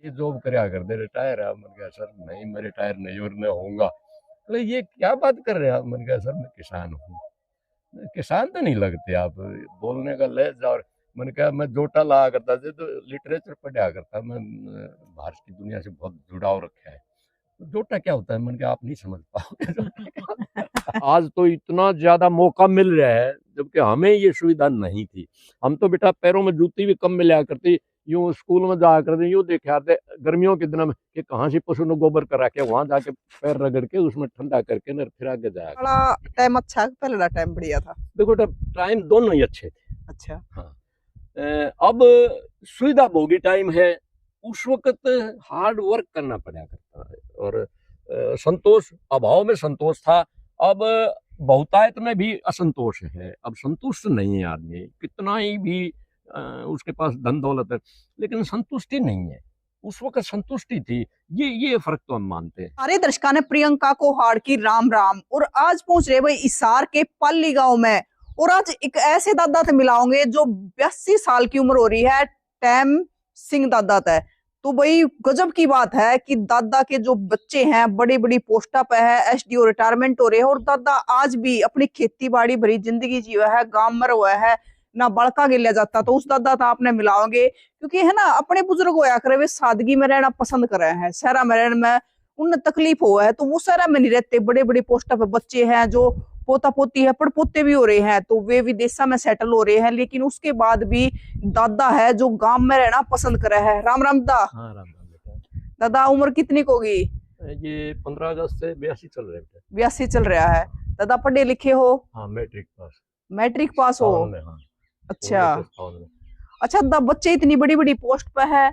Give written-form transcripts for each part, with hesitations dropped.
ये जॉब करया कर दे रिटायर है। मैंने कहा सर नहीं मैं रिटायर नहीं और मैं होऊंगा। बोले ये क्या बात कर रहे हैं आप? मैंने कहा सर मैं किसान हूँ। किसान तो नहीं लगते आप, बोलने का लहजा। और मैंने कहा मैं जोटा लाया करता था तो लिटरेचर पढ़ा करता, मैं बाहर की दुनिया से बहुत जुड़ाव रखा है। तो जोटा क्या होता है? मैंने कहा आप नहीं समझ पाओगे। आज तो इतना ज्यादा मौका मिल रहा है जबकि हमें ये सुविधा नहीं थी। हम तो बेटा पैरों में जूती भी कम मिला करती, यूं स्कूल में जाया करते, यूं देखे आते गर्मियों के दिनों में कि कहाँ से पशु ने गोबर करा के वहां जाके पैर रगड़ के उसमें ठंडा करके न फिर आगे जाया। बड़ा टाइम अच्छा है, पहला टाइम बढ़िया था? देखो टाइम दोनों ही अच्छे थे। अच्छा। हाँ। अब सुविधा भोगी टाइम है, उस वक्त हार्ड वर्क करना पड़ा करता है और संतोष, अभाव में संतोष था। अब बहुतायत में भी असंतोष है, अब संतुष्ट नहीं है आदमी, कितना ही भी उसके पास धन दौलत है लेकिन संतुष्टि नहीं है। उस वक्त संतुष्टि थी, ये फर्क तो हम मानते हैं। सारे दर्शकों ने प्रियंका को हार की राम राम। और आज पहुंच रहे भाई इसार के पल्ली गांव में, और आज एक ऐसे दादा से मिलाओगे जो 82 साल की उम्र हो रही है, टैम सिंह दादा है। तो भाई गजब की बात है कि दादा के जो बच्चे हैं बड़ी बड़ी पोस्टा पे है, एसडीओ रिटायरमेंट हो रहे हैं, और दादा आज भी अपनी खेती बाड़ी भरी जिंदगी जियो है, गांव में हुआ है ना, बड़का गिलिया जाता। तो उस दादा था आपने मिलाओगे, क्योंकि है ना अपने बुजुर्ग होया करे वे सादगी में रहना पसंद कर रहे हैं, शहरा में रहने में उन्हें तकलीफ हुआ है, तो वो शहरा में नहीं रहते। बड़े बड़े पोस्टा पे बच्चे हैं, जो पोता पोती है, पड़पोते भी हो रहे हैं, तो वे विदेशा में सेटल हो रहे हैं, लेकिन उसके बाद भी दादा है जो गांव में रहना पसंद करे है। राम राम दा। हाँ राम राम बेटा। दादा उम्र कितनी होगी? ये 15 अगस्त से 82 चल रहे बेटा। 82 चल रहा है। दादा पढ़े लिखे हो? हाँ मैट्रिक पास। मैट्रिक पास हो? में, हाँ। अच्छा। 1957 में। अच्छा दा, बच्चे इतनी बड़ी बड़ी पोस्ट पे है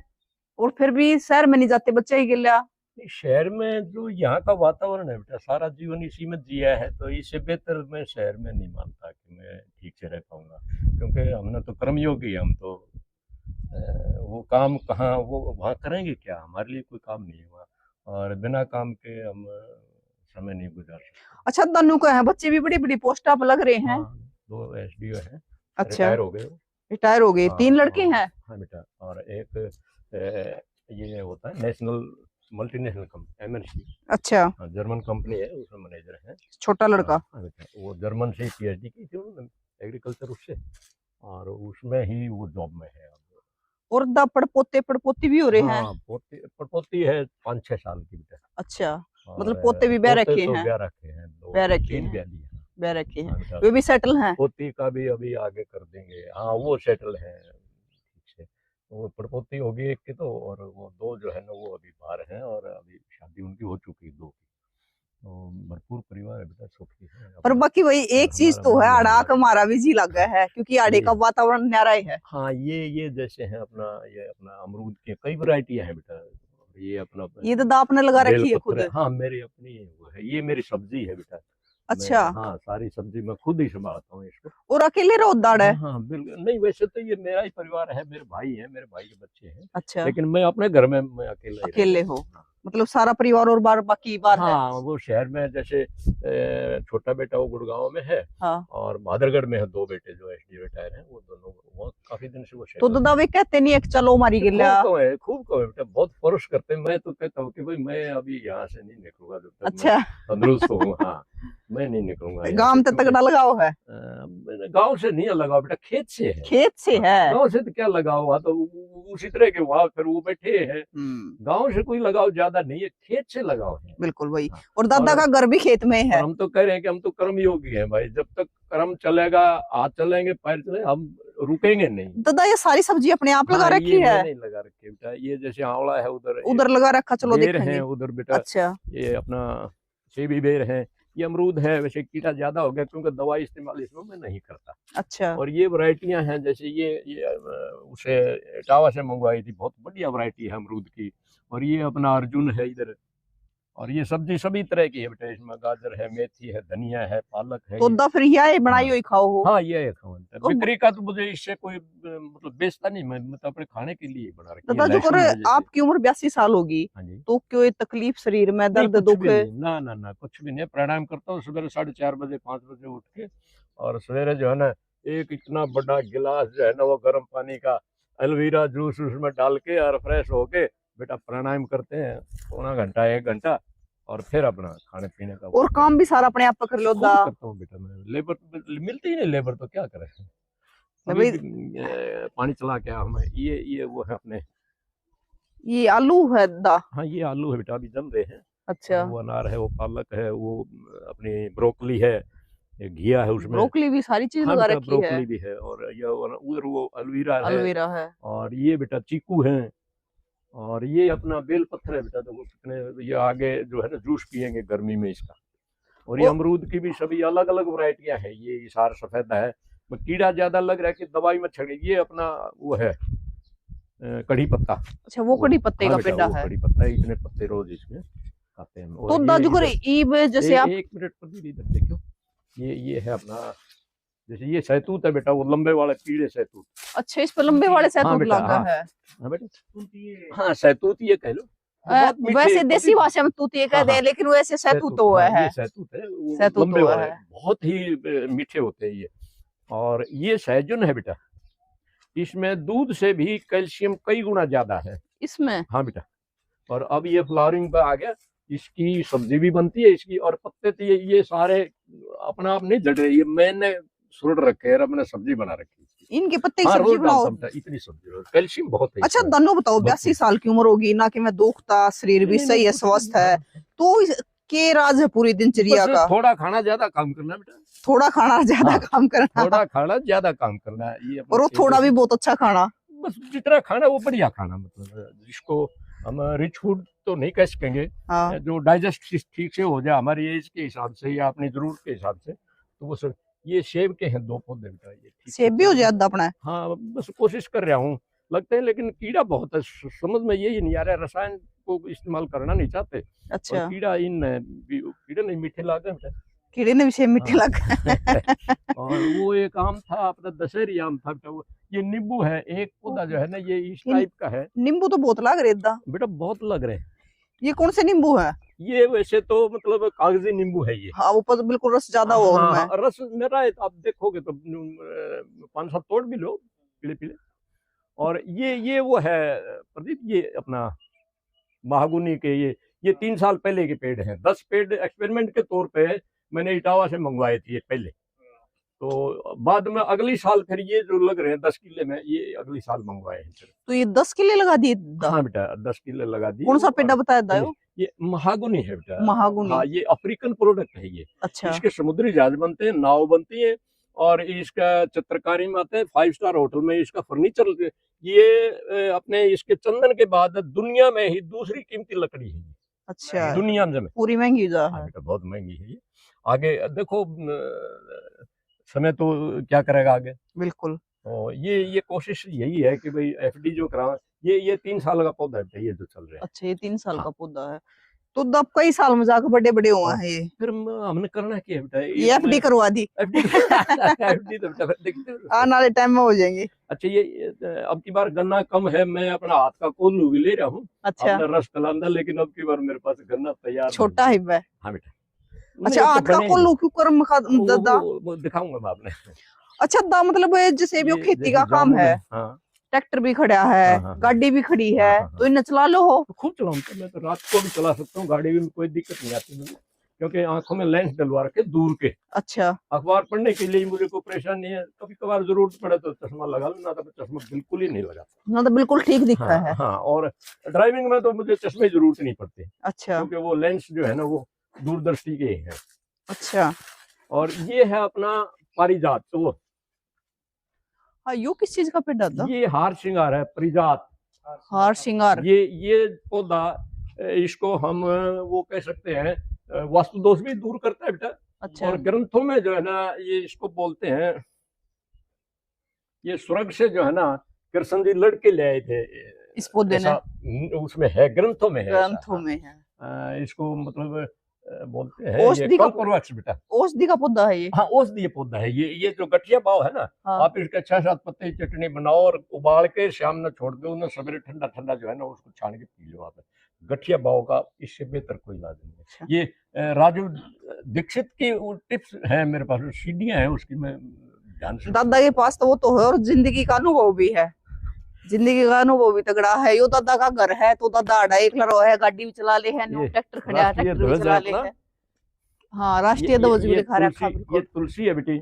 और फिर भी शहर में नहीं जाते बच्चे ही गिल्ला? नहीं, शहर में जो यहाँ का वातावरण है बेटा, सारा जीवन इसी में जिया है, तो इससे बेहतर मैं शहर में नहीं मानता कि मैं ठीक से रह पाऊंगा। क्योंकि हमने तो कर्मयोगी, हम तो वो काम कहाँ वो वहाँ करेंगे क्या? हमारे लिए कोई काम नहीं है वहाँ, और बिना काम के हम समय नहीं गुजार सकते। अच्छा दोनों को है बच्चे भी बड़ी बड़ी पोस्ट आप लग रहे हैं? हाँ, 2 एसडीओ है, अच्छा। रिटायर हो गए वो। रिटायर हो गए। हाँ 3 लड़के हाँ। हैं? हाँ बेटा, और एक ये होता है नेशनल मल्टीनेशनल कंपनी एमएनसी। अच्छा। हाँ, जर्मन कंपनी है, उसमें मैनेजर है। छोटा लड़का? हाँ बेटा, वो जर्मन से पीएचडी की थी उन्होंने, एग्रीकल्चर उससे, और उसमें ही वो जॉब में है अब। और दा पड़पोते पड़पोती भी हो रहे हैं? हाँ पोती पड़पोती है 5-6 साल की बेटा। अच्छा, और मतलब पोते भी ब्याह पोते रखे तो हैं? ब्याह रखे हैं, ब्याह रखे 3 हैं? ब्याह लिए हैं। ब्याह रखे हाँ हैं, बेटा, वे भी सेटल हैं? पोती का भी अभी आगे कर देंगे। हाँ वो सेटल है ठीक से। वो पड़पोती होगी एक की तो, और वो 2 जो है ना वो अभी बाहर हैं, और अभी शादी उनकी हो चुकी है 2 की। तो भरपूर परिवार है बेटा, सुखी है और अपना। बाकी वही एक चीज हमारा तो मन है, यहाँ अड़ाक लगा हमारा भी जी लगा है, क्योंकि आड़े का ये। वातावरण न्यारा ही है। हाँ ये जैसे है अपना, ये अपना अमरूद की कई वैरायटियां हैं बेटा। ये अपना ये तो दा आपने लगा बेल रखी है पत्र खुद? है, हाँ मेरी अपनी वो है, ये मेरी सब्जी है बेटा। मैं, अच्छा। हाँ सारी सब्जी मैं खुद ही संभालता हूँ इसको। और अकेले रहो दाड़ है? हाँ हाँ बिल्कुल नहीं, वैसे तो ये मेरा ही परिवार है, मेरे भाई हैं, मेरे भाई के बच्चे हैं। अच्छा। लेकिन मैं अपने घर में मैं अकेला ही अकेले रहता हो? हूँ। हाँ। मतलब सारा परिवार और बार बाकी बार है? हाँ वो शहर में जैसे छोटा बेटा वो गुड़गांव में है, हाँ। और बहादुरगढ़ में है 2 बेटे जो एसडी रिटायर हैं, वो दोनों वो काफी दिन से वो तो शहर दादा वे कहते नहीं है कि चलो हमारी गिल्ला? खूब कहे बेटा, बहुत फोर्स करते हैं। मैं तो कहता हूँ कि भाई मैं अभी यहाँ से नहीं निकलूंगा जब तक मैं अच्छा। तंदुरुस्त हूँ। हाँ मैं नहीं निकलूंगा यहाँ गांव से, से क्योंकि तगड़ा लगाव है? गांव से नहीं लगाओ बेटा, खेत से है। खेत से हाँ, है? गांव से तो क्या लगाओ, वहाँ तो उसी तरह के वहाँ फिर वो बैठे हैं। गांव से कोई लगाव ज्यादा नहीं है, खेत से लगाव है। बिल्कुल वही। हाँ, और दादा का घर भी खेत में है? हम तो कह रहे हैं कि हम तो कर्मयोगी हैं भाई, जब तक कर्म चलेगा, हाथ चलेंगे पैर चलेंगे, हम रुकेंगे नहीं। दादा ये सारी सब्जी अपने आप लगा हाँ रखी ये है? मैंने लगा रखी बेटा, ये जैसे आंवला है उधर, उधर लगा रखा, चलो बेर देखेंगे। है उधर बेटा। अच्छा। ये अपना सेबी बेर है, ये अमरूद है। वैसे कीड़ा ज्यादा हो गया क्योंकि दवाई इस्तेमाल इसमें मैं नहीं करता। अच्छा। और ये वैरायटियां हैं, जैसे ये उसे इटावा से मंगवाई थी, बहुत बढ़िया वैरायटी है अमरूद की। और ये अपना अर्जुन है इधर। और ये सब्जी सभी तरह की है बेटा, इसमें गाजर है, मेथी है, धनिया है, पालक है। तो ये दा फिर यह बनाई हुई खाओ हो? हाँ ये है खावन। और बिक्री का तो मुझे इससे कोई मतलब बेचता नहीं, मैं तो अपने खाने के लिए बना रखी है। दादा जो कर लहसुन है जैसे। आपकी उम्र 82 साल होगी, हाँ जी। तो कोई तकलीफ शरीर में, नहीं दर्द कुछ दुख? भी नहीं, ना ना ना कुछ भी नहीं। प्राणायाम करता हूँ सुबह 4:30 बजे 5 बजे उठ के, और सवेरे जो है ना एक इतना बड़ा गिलास जो है ना वो गर्म पानी का एलोवेरा जूस उसमें डाल के और फ्रेश होके बेटा प्राणायाम करते हैं पौना घंटा 1 घंटा, और फिर अपना खाने पीने का और काम भी सारा अपने आप पे कर लो खुद दा। करता हूँ बेटा मैं। लेबर मिलती ही नहीं, लेबर तो क्या करें। भाई अभी भी, पानी चला के आया हूं मैं। ये वो है अपने, ये आलू है दा। हाँ ये आलू है बेटा, अभी जम रहे हैं। अच्छा, वो अनार है, वो पालक है, वो अपनी ब्रोकली है, ये घिया है उसमें। ब्रोकली भी सारी चीज हाँ लगा बेटा रखी है। ब्रोकली भी है, और ये उधर वो अलवीरा है, अलवीरा है। और ये बेटा चीकू है, और ये अपना बेल पत्थर है बेटा। देखो कितने, ये आगे जो है ना जूस पियेंगे गर्मी में इसका। और ये अमरूद की भी सभी अलग अलग वैरायटियां हैं। ये इसार सफेदा है, कीड़ा ज्यादा लग रहा है कि दवाई मत छिड़के। ये अपना वो है कढ़ी पत्ता। अच्छा, वो कड़ी पत्ते हाँ का बेटा पेड़ा वो है। कढ़ी पत्ता है, इतने पत्ते रोज इसमें खाते हैं। तो और दाजू करे ईब जैसे आप, एक मिनट पर दीदी इधर देखो, ये है अपना, जैसे ये सहतूत है बेटा, वो लंबे वाले पीले सहतूत। अच्छा इस पे लंबे वाले हाँ सहतूत बेटा, लगा हाँ। है। हाँ बेटा, हाँ सहतूत ये कह लो। बहुत मीठे, वैसे देसी भाषा में तूतिए कहते हैं, हाँ, लेकिन वैसे सहतूत हुआ हाँ, है। ये सहतूत है, वो सहतूत लंबे हुआ वाले है। बहुत ही मीठे होते हैं ये। और ये सहजन है बेटा, इसमें दूध से भी कैल्शियम कई गुना ज्यादा है इसमें। हाँ बेटा। और अब ये फ्लावरिंग पे आ गया, इसकी सब्जी भी बनती है इसकी, और पत्ते तो ये सारे अपना आप नहीं जड़ रहे, ये मैंने सुड़ रखे हैं और अपने सब्जी बना रखी है। इनके पत्ते की हाँ सब्जी रोज बनाओ। डालता हूँ, इतनी सब्जी, कैल्शियम बहुत है अच्छा इसमें। दोनों बताओ, बहुत 82 साल की उम्र होगी ना, कि मैं दुखता, शरीर भी नहीं, सही है, कुछ स्वस्थ नहीं, है, तो के राज है पूरी दिनचर्या बस का? थोड़ा खाना ज्यादा काम करना बेटा, थोड़ा खाना ज्यादा हाँ, काम करना। थोड़ा खाना ज्यादा काम करना है ये अपना और वो थोड़ा भी बहुत अच्छा खाना। बस जितना खाना वो बढ़िया खाना, मतलब जिसको हम रिच फूड तो नहीं कह सकेंगे, हाँ। जो डाइजेस्ट ठीक से हो जाए हमारी एज के हिसाब से या अपनी जरूरत के हिसाब से, तो वो सब। ये सेब के हैं 2 पौधे बेटा, ये ठीक सेब भी हो जाए अद्धा अपना। हाँ बस कोशिश कर रहा हूँ, लगते हैं लेकिन कीड़ा बहुत है, समझ में यही नहीं आ रहा है, रसायन को इस्तेमाल करना नहीं चाहते। अच्छा, और कीड़ा कीड़े नहीं मीठे लागे बेटा। कीड़े ने भी सेब मीठे हाँ। लगा। और वो एक आम था अपना, दशहरी आम था बेटा, वो ये नींबू है, एक पौधा जो है ना ये इस टाइप का है नींबू तो बहुत लग रहे दा। बेटा, बहुत लग रहे हैं। ये कौन से नींबू है? ये वैसे तो मतलब कागजी नींबू है ये। हाँ, ऊपर तो बिल्कुल रस ज्यादा हो हाँ, उनमें। हाँ, रस मेरा है, आप देखोगे तो 5-7 तोड़ भी लो पीले पीले। और ये वो है प्रदीप, ये अपना महागुनी के ये 3 साल पहले के पेड़ हैं। 10 पेड़ एक्सपेरिमेंट के तौर पे मैंने इटावा से मंगवाए थे ये पहले, तो बाद में अगली साल फिर ये जो लग रहे हैं 10 किले में, ये अगली साल मंगवाए हैं। तो ये 10 किले लगा दिए दा? हाँ बेटा 10 किले लगा दिए। कौन सा पेड़ा बताया दा? ये महागुनी है बेटा। महागुनी। हाँ ये अफ्रीकन प्रोडक्ट है ये। अच्छा। इसके समुद्री जहाज बनते हैं, नाव बनती है, और इसका चित्रकारी में आते हैं 5 स्टार होटल में इसका फर्नीचर। ये अपने इसके चंदन के बाद दुनिया में ही दूसरी कीमती लकड़ी है। अच्छा, दुनिया में पूरी महंगी जा हाँ है। बेटा बहुत महंगी है ये। आगे देखो समय तो क्या करेगा आगे। बिल्कुल। और ये कोशिश यही है कि भाई एफडी जो करा, ये 3 साल का पौधा है ये जो चल रहा है। अच्छा, ये 3 साल हाँ। का पौधा है, तो अब कई साल में जाकर बड़े बड़े हुए हैं ये। फिर हमने करना क्या है बेटा, ये एफडी करवा दी। एफडी तो बेटा देखते हो। आने वाले टाइम में हो जाएंगे। अच्छा ये अब की बार गन्ना कम है, मैं अपना हाथ का कोल्हू भी ले रहा हूँ, अच्छा, अपना रस कलांदा, लेकिन अब की बार मेरे पास गन्ना तैयार छोटा नहीं है वह। हाँ बेटा। अच्छा, हाथ का कोल्हू क्यों कर दा? वो दिखाऊंगा मैं आपने। अच्छा दा, मतलब जैसे भी खेती का काम है, हाँ ट्रैक्टर भी खड़ा है, हाँ, हाँ, गाड़ी भी खड़ी है, हाँ, हाँ, तो इन्हें चला लो हो। खूब चलाऊंगा मैं, तो रात को भी चला सकता हूँ, गाड़ी में कोई दिक्कत नहीं आती मुझे, क्योंकि आंखों में लेंस डलवा रखे दूर के। अच्छा, अखबार पढ़ने के लिए मुझे कोई परेशानी है, कभी कभार जरूरत पड़े तो चश्मा लगा लेना, तो चश्मा बिल्कुल ही नहीं लगाता। ना तो बिल्कुल ठीक दिखता है। हाँ, और ड्राइविंग में तो मुझे चश्मे की जरूरत नहीं पड़ती, अच्छा, क्योंकि वो लेंस जो है ना वो दूरदर्शी के हैं। अच्छा। और ये है अपना पारिजात, तो हाँ, यो किस चीज का पेड़ था? ये हार श्रृंगार है, पारिजात। हार श्रृंगार। ये पौधा, इसको हम वो कह सकते हैं वास्तु दोष भी दूर करता है बेटा। अच्छा, और ग्रंथों में जो है ना ये इसको बोलते हैं, ये स्वर्ग से जो है ना कृष्ण जी लड़के ले आए थे इस पौधे ने, उसमें है, ग्रंथों में है, ग्रंथों में है। इसको मतलब बोलते हैं ये औषधि का कल्पवृक्ष बेटा। औषधि का पौधा है ये। हाँ औषधीय पौधा है ये जो गठिया पाव है ना, हाँ। आप इसके 6-7 पत्ते की चटनी बनाओ और उबाल के शाम में छोड़ दो ना, सवेरे ठंडा ठंडा जो है ना उसको छान के पी लो आप। गठिया पाव का इससे बेहतर कोई इलाज नहीं है। अच्छा। ये राजू दीक्षित की टिप्स है मेरे पास, सीढ़ियां हैं उसकी, मैं ध्यान से। दादा के पास तो वो तो है, और जिंदगी का अनुभव भी है। जिंदगी का अनुभव भी तगड़ा है। यो दादा का घर है तो दादा आड़ा एकला रो है, गाड़ी भी चला ले है, नो ये ट्रैक्टर खड़ा है, राष्ट्रीय ट्रैक्टर भी ध्वज चला है ले अपना। है। हाँ, राष्ट्रीय ध्वज भी दिखा रखा ये बिल्कुल। तुलसी है बेटी।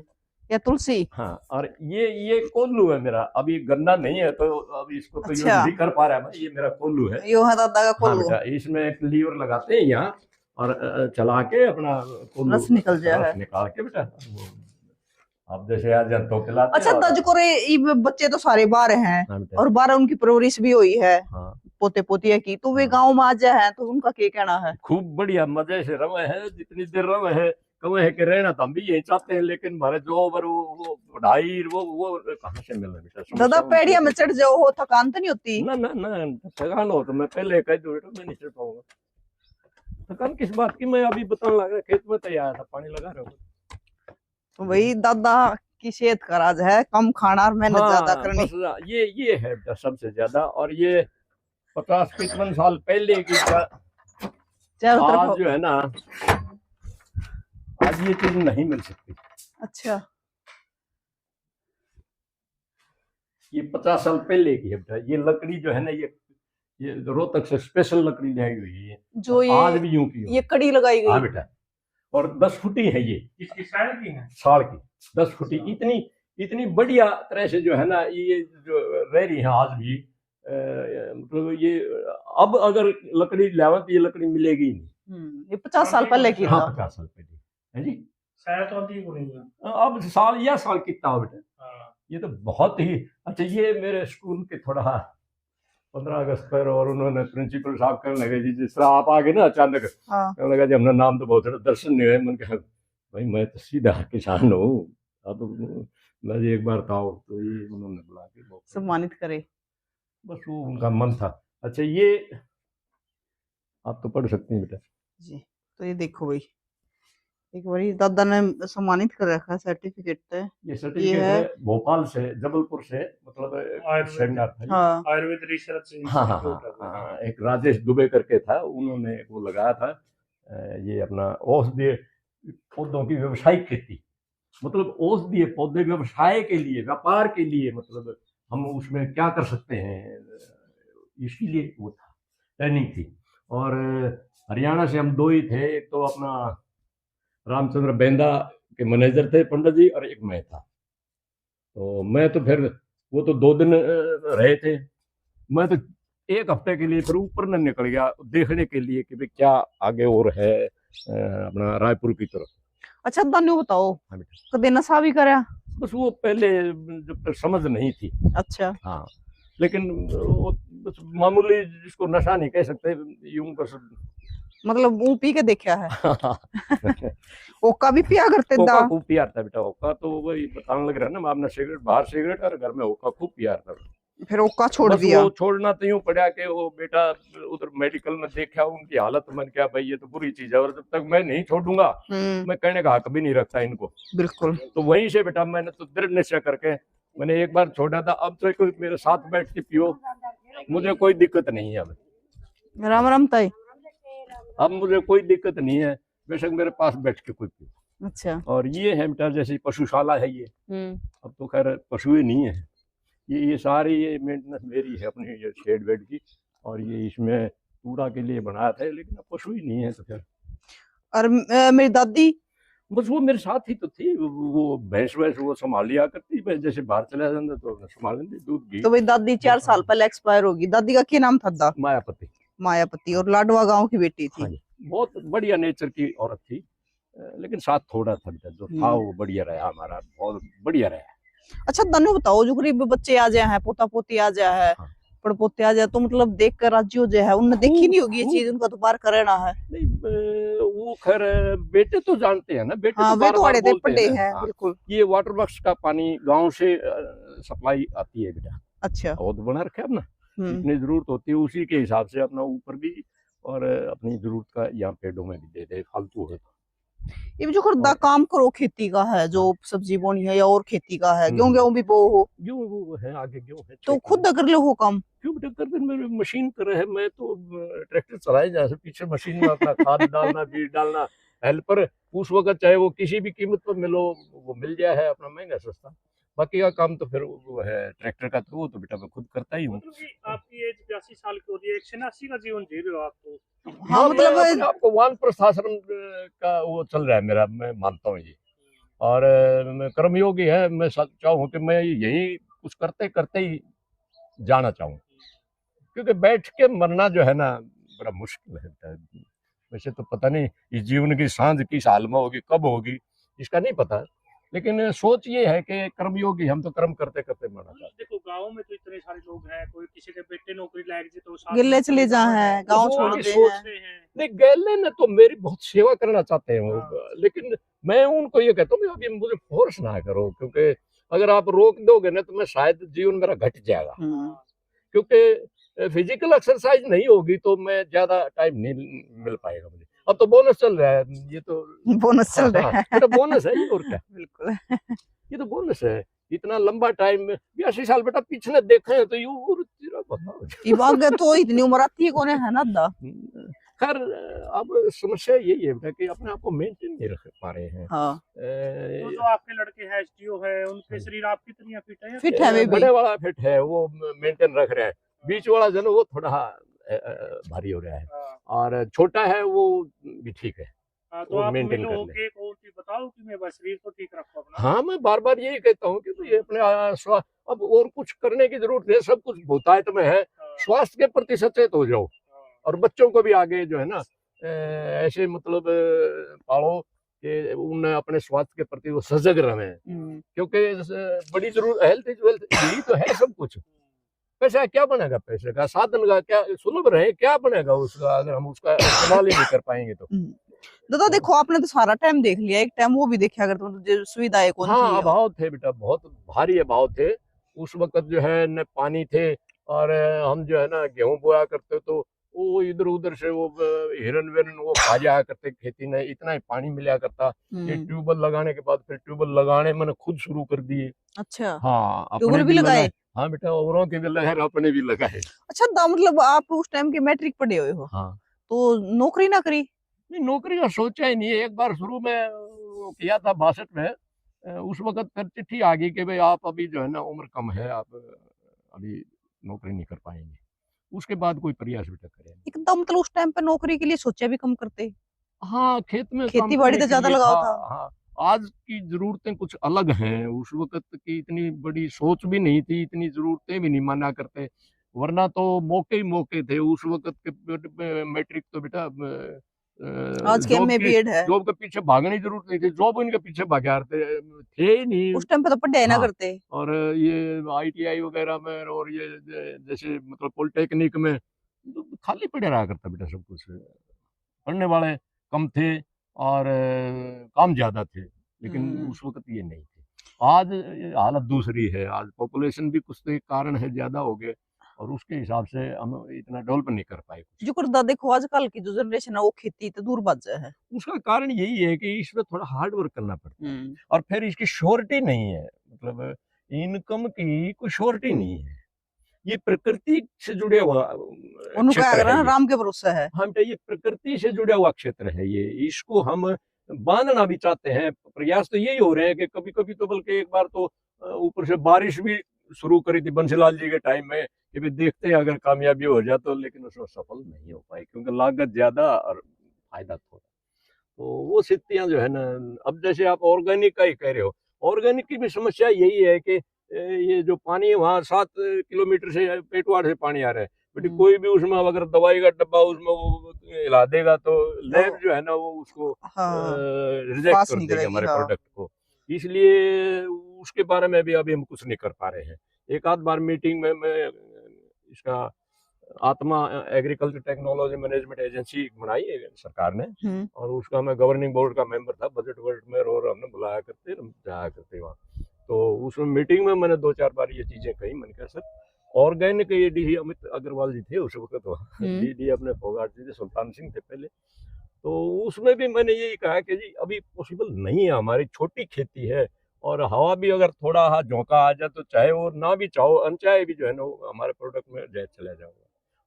या तुलसी। हाँ, और ये कोल्लू है मेरा। अभी गन्ना नहीं है तो अभी इसको तो यूज अच्छा। नहीं कर पा रहा है। ये मेरा कोल्लू है। यो है दादा का हाँ कोल्लू। बेटा, इसमें एक लीवर लगाते हैं यहाँ और चला के अपना कोल्लू रस निकल जाए है। रस निकाल के बेटा अब जैसे आज तो पिलाते अच्छा, हैं। दज को रे ये बच्चे तो सारे बाहर हैं हाँ बेटा। और बाहर उनकी परवरिश भी हुई है हाँ, पोते पोतिया की, तो वे हाँ। गांव में आ जाए हैं तो उनका क्या कहना है? खूब बढ़िया मजे से रवे है। जितनी देर रवे है कवे है कि रहना तो हम भी यही चाहते हैं, लेकिन हमारे जॉब और वो पढ़ाई वो कहाँ से मिल रहा बेटा। दादा पेड़िया में चढ़ जाओ हो, थकान तो नहीं होती? ना ना ना, थकान हो तो मैं पहले कह दूं बेटा, मैं नहीं चढ़ पाऊंगा। थकान किस बात की, मैं अभी बताने लग रहा, खेत में तैयार था, पानी लगा रहा हूँ। तो वही दादा की सेहत का राज है, कम खाना और मेहनत ज्यादा करनी। बस ये है बेटा सबसे ज्यादा। और ये 50-55 साल पहले की चारों आज तरफ। जो है ना, आज ये चीज नहीं मिल सकती। अच्छा, ये 50 साल पहले की है बेटा। ये लकड़ी जो है ना, ये रोहतक से स्पेशल लकड़ी लाई हुई है। जो आज ये भी यूं की हो। ये कड़ी लगाई हाँ गई। बेटा, और 10 फुटी है ये। इसकी साइड की है। साड़ की 10 फुटी इतनी बढ़िया तरह से जो है ना, ये जो रह रही है आज भी। मतलब ये अब अगर लकड़ी लावे तो ये लकड़ी मिलेगी नहीं। ये 50 साल पहले की हाँ, था। 50 साल पहले है जी। शायद तो आती को नहीं है। अब साल कितना हो बेटा। हाँ। ये तो बहुत ही अच्छा। ये मेरे स्कूल के थोड़ा 15 अगस्त पर, और उन्होंने प्रिंसिपल साहब कहने लगे जी, जिस तरह आप आ गए ना अचानक, हाँ। कहने लगा जी हमने नाम तो बहुत सारा दर्शन नहीं हुए। मैंने कहा भाई मैं तो सीधा किसान हूँ। अब मैं जी एक बार था तो ये उन्होंने बुला के सम्मानित करे, बस वो उनका मन था। अच्छा, ये आप तो पढ़ सकती हैं बेटा जी। तो ये देखो भाई, एक बारी दादा ने सम्मानित कर रखा है, सर्टिफिकेट है। ये सर्टिफिकेट है। है भोपाल से, जबलपुर से, मतलब आयुर्वेद। सेमिनार था ये। हाँ, आयुर्वेद रिसर्च हाँ हाँ हाँ, एक राजेश दुबे करके था, उन्होंने वो लगाया था। ये अपना औषधीय पौधों की व्यवसायिक खेती, मतलब औषधीय पौधे व्यवसाय के लिए, व्यापार के लिए, मतलब हम उसमें क्या कर सकते हैं, इसके लिए वो था, ट्रेनिंग थी। और हरियाणा से हम 2 ही थे। एक तो अपना रामचंद्र बेंदा के मैनेजर थे पंडित जी, और एक मैं था। तो मैं तो फिर वो तो 2 दिन रहे थे। मैं तो 1 हफ्ते के लिए फिर ऊपर न निकल गया देखने के लिए कि भाई क्या आगे और है अपना रायपुर की तरफ। अच्छा दानू बताओ, हाँ बेटा। कदे नशा भी करा? बस वो पहले जब तक समझ नहीं थी। अच्छा। हाँ, लेकिन वो बस मामूली, जिसको नशा नहीं कह सकते, यूं बस मतलब मुंह पी के देखा है। ओका भी पिया करते दा? ओका खूब पिया था बेटा। ओका तो वही बताने लग रहा है ना, मैं अपना सिगरेट, बाहर सिगरेट और घर में ओका खूब पिया था। फिर ओका छोड़ बस दिया? वो छोड़ना तो यूं पड़ा कि वो बेटा उधर मेडिकल में देखा, उनकी हालत, मन क्या भाई ये तो बुरी चीज है, और जब तक मैं नहीं छोड़ूंगा मैं कहने का हक भी नहीं रखता इनको। बिल्कुल। तो वहीं से बेटा मैंने तो दृढ़ निश्चय करके मैंने एक बार छोड़ा था। अब तो कोई मेरे साथ बैठ के पियो, मुझे कोई दिक्कत नहीं है। अब राम राम ताई। अब मुझे कोई दिक्कत नहीं है, बेशक मेरे पास बैठ के कोई पियो। अच्छा। और ये है बेटा जैसे पशुशाला है ये। अब तो खैर पशु ही नहीं है, ये सारी ये मेंटेनेंस मेरी है अपनी, ये शेड वेड की। और ये इसमें कूड़ा के लिए बनाया था, लेकिन अब पशु ही नहीं है तो फिर। और मेरी दादी? बस वो मेरे साथ ही तो थी। वो भैंस वो संभाल लिया करती, भैंस जैसे बाहर चला जाता तो संभाल लेती, दूध घी। तो भाई दादी 4 साल पहले एक्सपायर होगी। दादी का क्या नाम था दा? मायापति। मायापति। और लाडवा गांव की बेटी थी। हाँ जी, बहुत बढ़िया नेचर की औरत थी, लेकिन साथ थोड़ा था बेटा, जो था वो बढ़िया रहा हमारा, बहुत बढ़िया रहा। अच्छा धनु बताओ, जो गरीब बच्चे आ जाए हैं, पोता पोती आ जाए है, पड़पोते आ जाए, तो मतलब देख कर राज्यों जो है उनने देखी नहीं होगी ये चीज, उनका तो बार करना है। नहीं, वो खैर बेटे तो जानते हैं ना, बेटे हाँ, तो वे तो बार-बार बड़े बोलते पड़े हैं। हैं। हाँ, बिल्कुल। ये वाटर वर्क्स का पानी गांव से सप्लाई आती है बेटा। अच्छा। वो तो बना रखे अपना, जितनी जरूरत होती है उसी के हिसाब से अपना ऊपर भी, और अपनी जरूरत का यहाँ पेड़ों में भी दे दे, फालतू है। ये जो करदा काम करो खेती का है, जो सब्जी बोनी है या और खेती का है, गेहूं भी बो हो, गेहूं वो है, आगे गेहूं है, तो खुद कर ले हो काम? क्यों बेटा कर दे, मेरी मशीन तरह है। मैं तो ट्रैक्टर चलाए जैसे पीछे मशीन में अपना खाद डालना, बीज डालना, हेल्पर उस वक्त चाहे वो किसी भी कीमत पर मिलो, वो मिल जाए है अपना, महंगा सस्ता। बाकी का काम तो फिर वो है ट्रैक्टर का, तो वो तो बेटा मैं खुद करता ही हूँ। मतलब कि आपकी एज 82 साल की होती है, एक सन्यासी का जीवन जी रहे हो आप तो। हाँ मैं मतलब अपने आप को वानप्रस्थ आश्रम का वो चल रहा है मेरा, मैं मानता हूँ ये। और मैं कर्मयोगी है, मैं चाहूँ कि मैं यही कुछ करते करते ही जाना चाहूँ, क्योंकि बैठ के मरना जो है ना बड़ा मुश्किल है। वैसे तो पता नहीं इस जीवन की सांझ किस हाल में होगी, कब होगी, इसका नहीं पता, लेकिन सोच ये है कि कर्मयोगी हम तो कर्म करते करते मरना चाहते हैं। देखो गाँव में तो इतने सारे लोग हैं, कोई किसी के बेटे नौकरी लायक जी तो साथ गिल्ले में चले जा है, गांव वो छोड़ उनकी दे सोच हैं। हैं। नहीं, गैले ने तो मेरी बहुत सेवा करना चाहते हैं वो, हाँ। लेकिन मैं उनको ये कहता हूँ कि अभी मुझे फोर्स ना करो, क्योंकि अगर आप रोक दोगे ना तो मैं शायद जीवन मेरा घट जाएगा, क्योंकि फिजिकल एक्सरसाइज नहीं होगी तो मैं ज्यादा टाइम नहीं मिल पाएगा मुझे। अब तो बोनस चल रहा है, ये तो बोनस चल रहा है। बेटा बोनस है ये, और क्या, बिल्कुल। ये तो बोनस है। इतना लंबा टाइम में 82 साल बेटा पीछे देखे हैं तो ये और तेरा बताओ। इवाग तो इतनी उम्र आती है कौन है ना दा। खैर अब समस्या यही है बेटा कि अपने आप को मेंटेन नहीं रख पा रहे हैं। हाँ तो जो आपके लड़के हैं एसटीओ है, उनके शरीर आप कितनी फिट है? फिट है वे भी। बड़े वाला फिट है, वो मेंटेन रख रहा है, बीच वाला जो है वो थोड़ा भारी हो रहा है, और छोटा है वो भी ठीक है। तो वो आप मेंटेन मिलो कर ले। के कौन सी बताओ कि मैं बस शरीर को ठीक रखूं अपना। हाँ मैं बार बार यही कहता हूँ कि भाई अपने अब और कुछ करने की जरूरत नहीं, सब कुछ बहुतायत में है, स्वास्थ्य के प्रति सचेत हो जाओ, और बच्चों को भी आगे जो है ना ऐसे मतलब पालो कि उन्हें अपने स्वास्थ्य के प्रति वो सजग रहे, क्योंकि बड़ी जरूरत, हेल्थ इज वेल्थ, यही तो है सब कुछ। पैसा क्या बनेगा, पैसे का साधन का क्या सुलभ रहे, क्या बनेगा उसका अगर हम उसका इस्तेमाल ही नहीं कर पाएंगे तो। दादा देखो आपने तो सारा टाइम देख लिया, एक टाइम वो भी देखा अगर तुम सुविधाएं कौन हाँ थी। अभाव थे बेटा, बहुत भारी अभाव थे उस वक्त, जो है न पानी थे, और हम जो है ना गेहूं बोया करते तो वो इधर उधर से वो हिरन विरन वो खा जाया करते, खेती में इतना ही पानी मिला करता। ये ट्यूबवेल लगाने के बाद फिर ट्यूबवेल लगाने मैंने खुद शुरू कर दिए। अच्छा हाँ अपने ट्यूबवेल भी लगाए। हाँ बेटा औरों के भी लगाए, अपने भी लगाए। अच्छा दा मतलब आप उस टाइम के मैट्रिक पढ़े हुए हो। हाँ तो नौकरी ना करी। नहीं नौकरी का सोचा ही नहीं है, एक बार शुरू में वो किया था 62 में, उस वक्त फिर चिट्ठी आ गई कि भाई आप अभी जो है ना उम्र कम है, आप अभी नौकरी नहीं कर पाएंगे। उसके बाद कोई प्रयास बेटा करे नहीं। एकदम मतलब उस टाइम पे नौकरी के लिए सोचा भी कम करते। हाँ खेत में काम खेती बाड़ी करने तो के ज्यादा लिए लगाव था। था। हाँ आज की जरूरतें कुछ अलग हैं, उस वक्त की इतनी बड़ी सोच भी नहीं थी, इतनी जरूरतें भी नहीं माना करते, वरना तो मौके ही मौके थे उस वक्त के। मैट्रिक तो बेटा आज के एमए बीएड है। जॉब के पीछे भागने की जरूरत नहीं थी, जॉब इनके पीछे भागे थे ही नहीं उस टाइम पे तो पढ़ाई ना हाँ, करते। और ये आईटीआई वगैरह में और ये जैसे मतलब पॉलिटेक्निक में खाली पड़े रहा करता बेटा सब कुछ, पढ़ने वाले कम थे और काम ज्यादा थे, लेकिन उस वक्त ये नहीं थे। आज हालत दूसरी है, आज पॉपुलेशन भी कुछ तो एक कारण है ज्यादा हो गए, और उसके हिसाब से हम इतना डेवलप नहीं कर पाए। जो करदा देखो आजकल की जो जनरेशन है वो खेती तो दूर भाग है। उसका कारण यही है कि इसमें थोड़ा हार्ड वर्क करना पड़ता है, और फिर इसकी श्योरिटी नहीं है, मतलब इनकम की कोई श्योरिटी नहीं है। ये प्रकृति से जुड़े हुआ उनका क्षेत्र है ये। राम के भरोसा है। हम ये प्रकृति से जुड़ा हुआ क्षेत्र है ये, इसको हम बांधना भी चाहते हैं, प्रयास तो यही हो रहे हैं कि कभी कभी तो बल्कि एक बार तो ऊपर से बारिश भी शुरू करी थी बंसीलाल जी के टाइम में कि भी देखते हैं अगर कामयाबी हो जाए तो, लेकिन उसमें सफल नहीं हो पाई क्योंकि लागत ज्यादा और फायदा थोड़ा। तो वो स्थितियां जो है ना, अब जैसे आप ऑर्गेनिक का ही कह रहे हो, ऑर्गेनिक की भी समस्या यही है कि ये जो पानी है वहाँ 7 किलोमीटर से पेटवाड़ से पानी आ रहा है, बट कोई भी उसमें अगर दवाई का डब्बा उसमें वो हिला देगा तो लैब जो है ना वो उसको रिजेक्ट कर देगा हमारे प्रोडक्ट को। इसलिए उसके बारे में भी अभी हम कुछ नहीं कर पा रहे हैं। एक आध बार मीटिंग में मैं इसका आत्मा एग्रीकल्चर टेक्नोलॉजी मैनेजमेंट एजेंसी बनाई है सरकार ने, और उसका मैं गवर्निंग बोर्ड का मेंबर था, बजट वर्ड में, और हमने बुलाया करते जाया करते वहाँ। तो उसमें मीटिंग में मैंने 2-4 बार ये चीजें कही, मैंने कहा सर ऑर्गेनिक, ये डी अमित अग्रवाल जी थे उस वक्त, डी अपने फोगाट जी थे, सुल्तान सिंह थे पहले, तो उसमें भी मैंने यही कहा कि जी अभी पॉसिबल नहीं है, हमारी छोटी खेती है, और हवा भी अगर थोड़ा हाथ झोंका आ जाए तो चाहे वो ना भी चाहो अनचाहे भी जो है ना हमारे प्रोडक्ट में जाए चला जाऊंगा,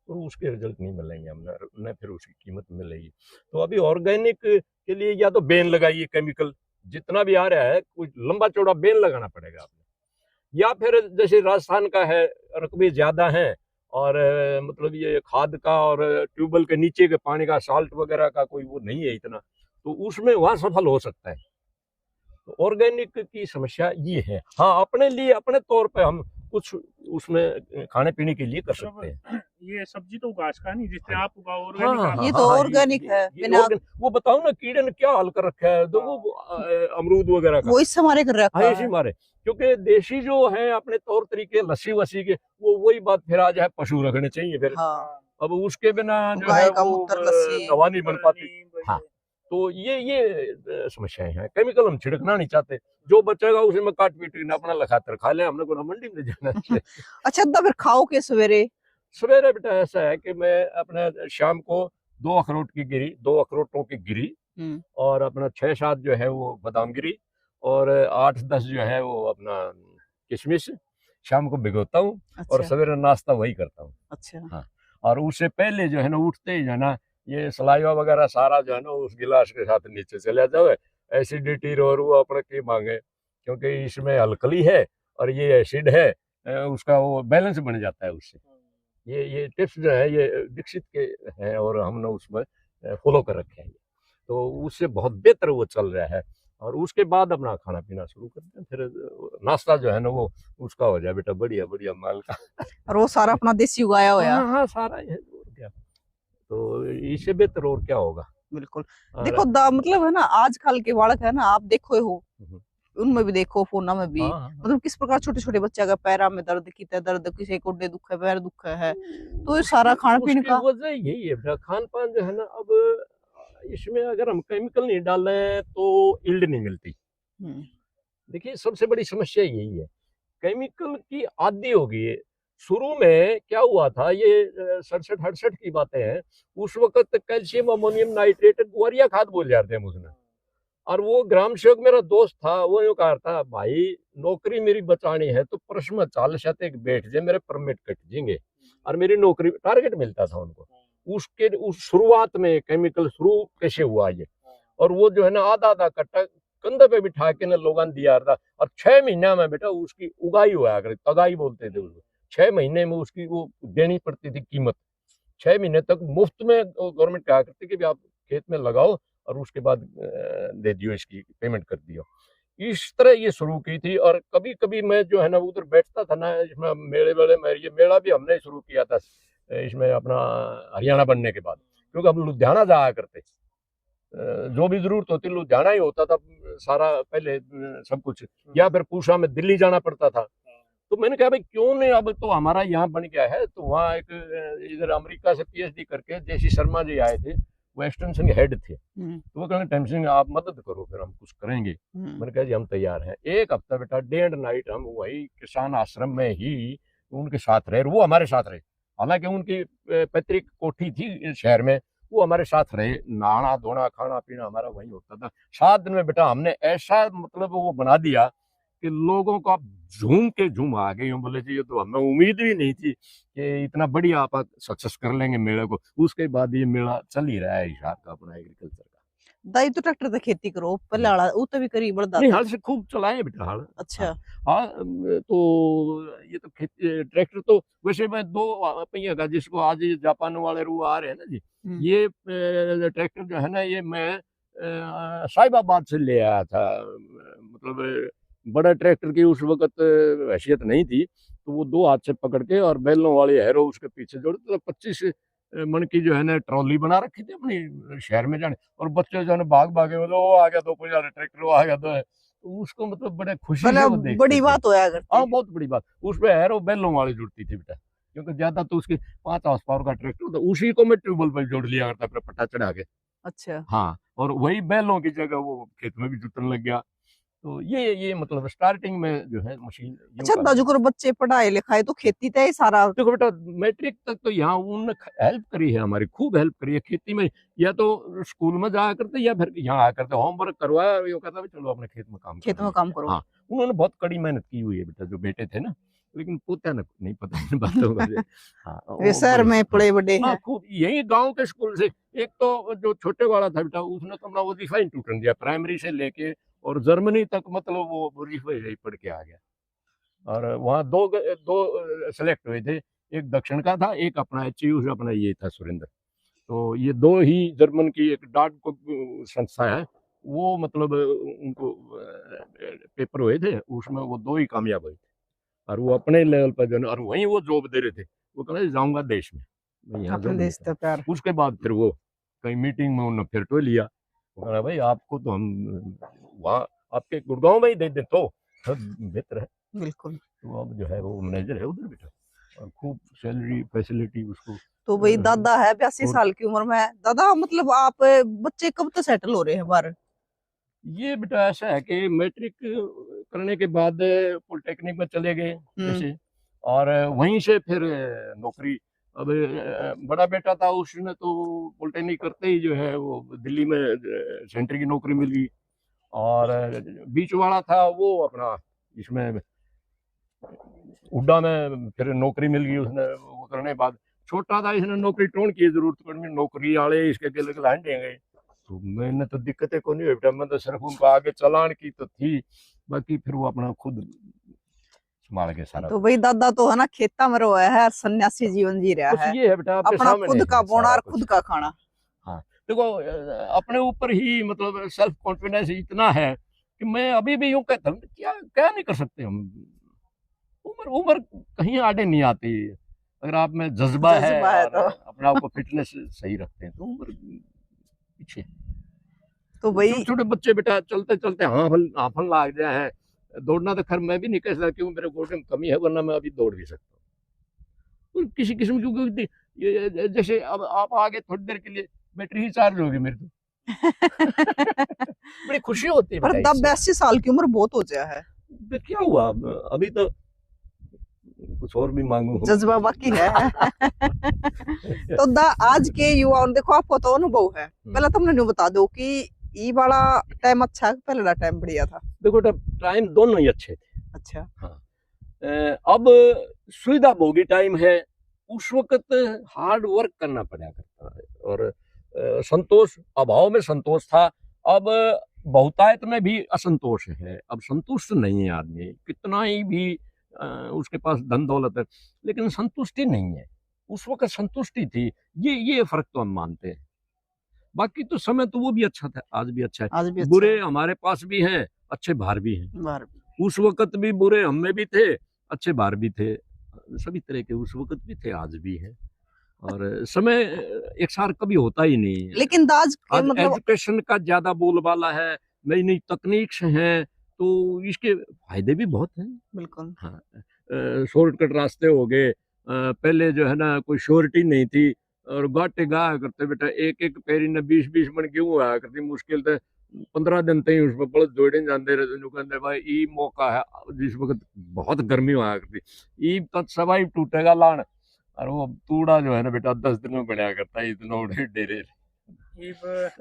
और उसके रिजल्ट नहीं मिलेंगे हमें, न फिर उसकी कीमत मिलेगी। तो अभी ऑर्गेनिक के लिए या तो बैन लगाइए, केमिकल जितना भी आ रहा है कुछ लंबा चौड़ा बैन लगाना पड़ेगा आपने, या फिर जैसे राजस्थान का है, रकबे ज्यादा हैं और मतलब ये खाद का और ट्यूबवेल के नीचे के पानी का साल्ट वगैरह का कोई वो नहीं है इतना, तो उसमें वहाँ सफल हो सकता है। तो ऑर्गेनिक की समस्या ये है। हाँ, अपने लिए अपने तौर पे हम कुछ उसमें खाने पीने के लिए कर सकते हैं। ये सब्जी तो घास का नहीं, जिससे आप उगाओ हाँ ऑर्गेनिक हाँ आप। ये हाँ तो हाँ, ऑर्गेनिक है, बिना वो बताओ ना कीड़े ने क्या हाल कर रखा है, तो वो अमरूद वगैरह का वो इस हमारे कर रखा हाँ इसी है। मारे, क्योंकि देशी जो है अपने तौर तरीके लस्सी वस्सी के, वो वही बात फिर आज है पशु रखने चाहिए फिर। हाँ, अब उसके बिना जो गाय है का वो मूत्र लस्सी। दवा नहीं बन पाती। वही- हाँ, तो ये समस्याएं हैं। केमिकल हम छिड़कना नहीं चाहते, जो बचेगा उसे में काट पीट के अपना लखातर खा ले, हमने को मंडी में जाना है। अच्छा दादा फिर खाओ के सवेरे? सवेरे बेटा ऐसा है कि मैं अपने शाम को 2 अखरोटों की गिरी और अपना 6-7 जो है वो बादाम गिरी और 8-10 जो है वो अपना किशमिश शाम को भिगोता हूँ और अच्छा सवेरे नाश्ता वही करता हूँ। अच्छा। हाँ, और उससे पहले जो है ना उठते ही जो है ना ये सलाइवा वगैरह सारा जो है ना उस गिलास के साथ नीचे चला जाए। एसिडिटी और वो अपने की मांगे, क्योंकि इसमें अल्कली है और ये एसिड है, उसका वो बैलेंस बन जाता है उससे। ये टिप्स जो है ये दीक्षित के हैं और हमने उसमें फॉलो कर रखे हैं, तो उससे बहुत बेहतर वो चल रहा है। और उसके बाद अपना खाना पीना शुरू करते हैं, फिर नाश्ता जो है ना वो उसका हो जाए बेटा बढ़िया बढ़िया माल का। और वो सारा अपना देसी उगाया हुआ। हाँ हाँ सारा है और क्या, तो इससे बेहतर और क्या होगा। बिल्कुल। और देखो मतलब है ना आजकल के बालक है ना, आप देखो हो हम्म, उनमें भी देखो फोना में भी हाँ हाँ मतलब किस प्रकार छोटे छोटे बच्चे का पैरा में दर्द कितना दर्द, किसी गोडे दुख है, पैर दुख है, तो ये सारा खाने पीने उसकी का। वजह यही है बेटा, खान पान जो है ना, अब इसमें अगर हम केमिकल नहीं डालें तो इल्ड नहीं मिलती। हम्म, देखिए सबसे बड़ी समस्या यही है, केमिकल की आदी हो गई है। शुरू में क्या हुआ था, ये 67-68 की बातें हैं, उस वक्त कैल्शियम अमोनियम नाइट्रेट गुआरिया खाद बोल जाते हैं उसमें। और वो ग्राम सेवक मेरा दोस्त था, वो यूं कहा था, भाई नौकरी मेरी बचानी है तो प्रश्न में चाल शाते बैठ जाए, मेरे परमिट कट जाएंगे। और मेरी नौकरी टारगेट मिलता था उनको। उसके उस शुरुआत में केमिकल शुरू कैसे हुआ ये, और वो जो है ना आधा आधा कट्टा कंधे पे बिठा के ना लोगों ने दिया था। और 6 महीने में बेटा उसकी उगाई हुआ कर, तगाई बोलते थे उसको। 6 महीने में उसकी वो देनी पड़ती थी कीमत। 6 महीने तक मुफ्त में गवर्नमेंट कहा करती कि आप खेत में लगाओ और उसके बाद दे दियो, इसकी पेमेंट कर दियो। इस तरह ये शुरू की थी। और कभी कभी मैं जो है ना उधर बैठता था ना, इसमें मेले वेले में, ये मेला भी हमने शुरू किया था इसमें अपना हरियाणा बनने के बाद, क्योंकि हम लुधियाना जाया करते, जो भी जरूरत होती लुधियाना ही होता था सारा पहले सब कुछ, या फिर पूसा में दिल्ली जाना पड़ता था। तो मैंने कहा भाई क्यों नहीं, अब तो हमारा यहाँ बन गया है। तो वहाँ एक इधर अमेरिका से पीएचडी करके जेसी शर्मा जी आए थे, वो एक्सटेंशन हेड थे। तो वो कहेंगे टाइम सिंह आप मदद करो, फिर हम कुछ करेंगे। मैंने कहा जी हम तैयार हैं। एक हफ्ता बेटा डे एंड नाइट हम वही किसान आश्रम में ही उनके साथ रहे, वो हमारे साथ रहे। हालांकि उनकी पैतृक कोठी थी शहर में, वो हमारे साथ रहे। नहाना धोना खाना पीना हमारा वही होता था। 7 दिन में बेटा हमने ऐसा मतलब वो बना दिया कि लोगों को आप झूम के झूम आ गए। बोले जी ये तो हमें उम्मीद भी नहीं थी कि इतना बढ़िया आप सक्सेस कर लेंगे मेले को। उसके बाद ये मेला चल ही रहा है हिसाब का अपना एग्रीकल्चर का। दाई तो ट्रैक्टर से खेती करो पहले आला वो तो भी करी बड़ा नहीं हाल से खूब चलाए बेटा हाल। अच्छा हाँ तो ये तो खेती ट्रैक्टर तो वैसे मैं 2 पहिया का, जिसको आज ये जापान वाले रू आ रहे हैं ना जी, ये ट्रैक्टर जो है ना ये मैं साहिबाबाद से ले आया था। मतलब बड़ा ट्रैक्टर की उस वक्त हैसियत नहीं थी, तो वो 2 हाथ से पकड़ के और बैलों वाले हैरो उसके पीछे जोड़ते, तो 25 मन की जो है ना ट्रॉली बना रखी थी अपनी शहर में जाने। और बच्चे जो है भाग भागे, वो आ गया 2 पहिया ट्रैक्टर, वो आ गया तो उसको मतलब बड़े खुशी से वो देखते बड़ी थे। बात होया करती। हाँ बहुत बड़ी बात। उसमें हैरो बैलों वाली जुड़ती थी बेटा, क्योंकि ज्यादा तो उसकी 5 हॉर्स पावर का ट्रैक्टर था, उसी को मैं ट्यूबवेल पर जोड़ लिया करता, फिर पट्टा चढ़ा के। अच्छा हाँ, और वही बैलों की जगह वो खेत में भी जुटने लग गया। तो ये मतलब स्टार्टिंग में जो है मशीन यूं अच्छा काम दाजू करो बच्चे पढ़ाए लिखाए तो खेती तय सारा। देखो बेटा, मैट्रिक तक तो यहाँ उन्होंने हेल्प करी है, हमारी खूब हेल्प करी है खेती में। या तो स्कूल में जाया करते या फिर यहाँ आया करते, होमवर्क करवाया और ये कहता है चलो अपने खेत में काम खेत में करेंगे। काम करो। हाँ, उन्होंने बहुत कड़ी मेहनत की हुई है बेटा, जो बेटे थे ना। लेकिन पोता ना नहीं पता इन बातों का। हाँ, वे वो शहर बड़े- में पड़े बड़े हाँ हैं। खूब यही गांव के स्कूल से। एक तो जो छोटे वाला था बेटा, उसने तो अपना वजीफा ही टूटन दिया, प्राइमरी से लेके और जर्मनी तक, मतलब वो वजीफा ही पढ़ के आ गया। और वहाँ दो सेलेक्ट हुए थे, एक दक्षिण का था, एक अपना एचयू अपना ये था सुरेंद्र। तो ये दो ही जर्मन की एक डाक को संस्था है, वो मतलब उनको पेपर हुए थे, उसमें वो दो ही कामयाब हुए थे। और वो अपने लेवल पर जो है, और वहीं वो जॉब दे रहे थे, वो कह रहे जाऊंगा देश में, मैं यहाँ अपने जॉब देश नहीं का प्यार। करूँ। उसके बाद फिर वो कहीं मीटिंग में उन्होंने फिर तो लिया, वो कह रहा भाई आपको तो हम वहाँ आपके गुड़गांव में ही दे दें तो बेहतर है। बिल्कुल। तो अब जो है वो मैनेजर है उधर बैठा, और खूब सैलरी फैसिलिटी उसको। तो भाई दादा है 82 और साल की उम्र में, दादा मतलब आप बच्चे कब तक सेटल हो रहे हैं बाहर? ये बेटा ऐसा है कि मैट्रिक करने के बाद पॉलिटेक्निक में चले गए जैसे, और वहीं से फिर नौकरी। अब बड़ा बेटा था, उसने तो पॉलिटेक्निक करते ही जो है वो दिल्ली में सेंटर की नौकरी मिल गई, और बीच वाला था वो अपना इसमें हुड्डा में फिर नौकरी मिल गई उसने, वो करने के बाद छोटा था, इसने नौकरी टोन की जरूरत पड़ी, नौकरी वाले इसके गले गलान देंगे। तो मैंने तो दिक्कतें को नहीं बेटा, मैं तो सिर्फ उनको आगे चलान की तो थी, बाकी फिर वो अपना खुद संभाल के सारा। तो भाई दादा तो है ना खेता में रहा है, सन्यासी जीवन जी रहा बस है, ये है बेटा, आपके अपना सामने खुद का है बोना सारा और कुछ। खुद का खाना। हाँ देखो, अपने ऊपर ही मतलब सेल्फ कॉन्फिडेंस इतना है कि मैं अभी भी यूं कहता हूँ क्या क्या नहीं कर सकते हम। उम्र उम्र कहीं आड़े नहीं आती, अगर आप में जज्बा है जज्बा है और तो अपने आप को फिटनेस सही रखते हैं तो उम्र पीछे। तो भाई छोटे छोटे बच्चे बेटा चलते चलते हाफन लाग जाए हैं, दौड़ना तो खैर मैं भी नहीं कह सकता क्यों, मेरे गोटे में कमी है, वरना मैं अभी दौड़ भी सकता हूँ। तो किसी किस्म की क्योंकि ये जैसे अब आप आगे थोड़ी देर के लिए बैटरी ही चार्ज होगी मेरी तो बड़ी खुशी होती है पर बेटा तब इससे। 82 साल की उम्र बहुत हो गया है, तो क्या हुआ, अभी तो कुछ और भी मांगू जज्बा बाकी है। तो आज के युवाओं ने देखो, आपको तो अनुभव है, पहले तुमने नहीं बता दो कि ये वाला टाइम अच्छा है, पहले टाइम बढ़िया था? देखो टाइम दोनों ही अच्छे थे। अच्छा। हाँ, अब सुविधा भोगी टाइम है, उस वक्त हार्ड वर्क करना पड़ा करता है, और संतोष अभाव में संतोष था। अब बहुतायत में भी असंतोष है, अब संतुष्ट नहीं है आदमी, कितना ही भी उसके पास धन दौलत है, लेकिन संतुष्टि नहीं है। उस वक्त संतुष्टि थी, ये फर्क तो हम मानते हैं। बाकी तो समय तो वो भी अच्छा था, आज भी अच्छा आज है। भी अच्छा बुरे है। हमारे पास भी हैं, अच्छे बाहर भी हैं। बाहर उस वक्त भी बुरे हम में भी थे, अच्छे बाहर भी थे, सभी तरह के उस वक्त भी थे, आज भी है। और समय एक सार कभी होता ही नहीं है। लेकिन दाज के आज मतलब एजुकेशन का ज्यादा बोलबाला है, नई नई तकनीक्स हैं, तो इसके फायदे भी बहुत हैं। बिल्कुल हाँ, शॉर्टकट रास्ते हो गए, पहले जो है ना कोई श्योरिटी नहीं थी, और गाटे गाया करते बेटा, एक एक पेरी ने 20-20 मन क्यों आया करती, मुश्किल तो 15 दिन तक उसमें बड़े दौड़े जाते रहे, जो कहते भाई ई मौका है, जिस वक्त बहुत गर्मी हुआ करती, ई तक सवाई टूटेगा लान, और वो तूड़ा जो है ना बेटा 10 दिन में बढ़िया करता है, इतना उड़े डेरे।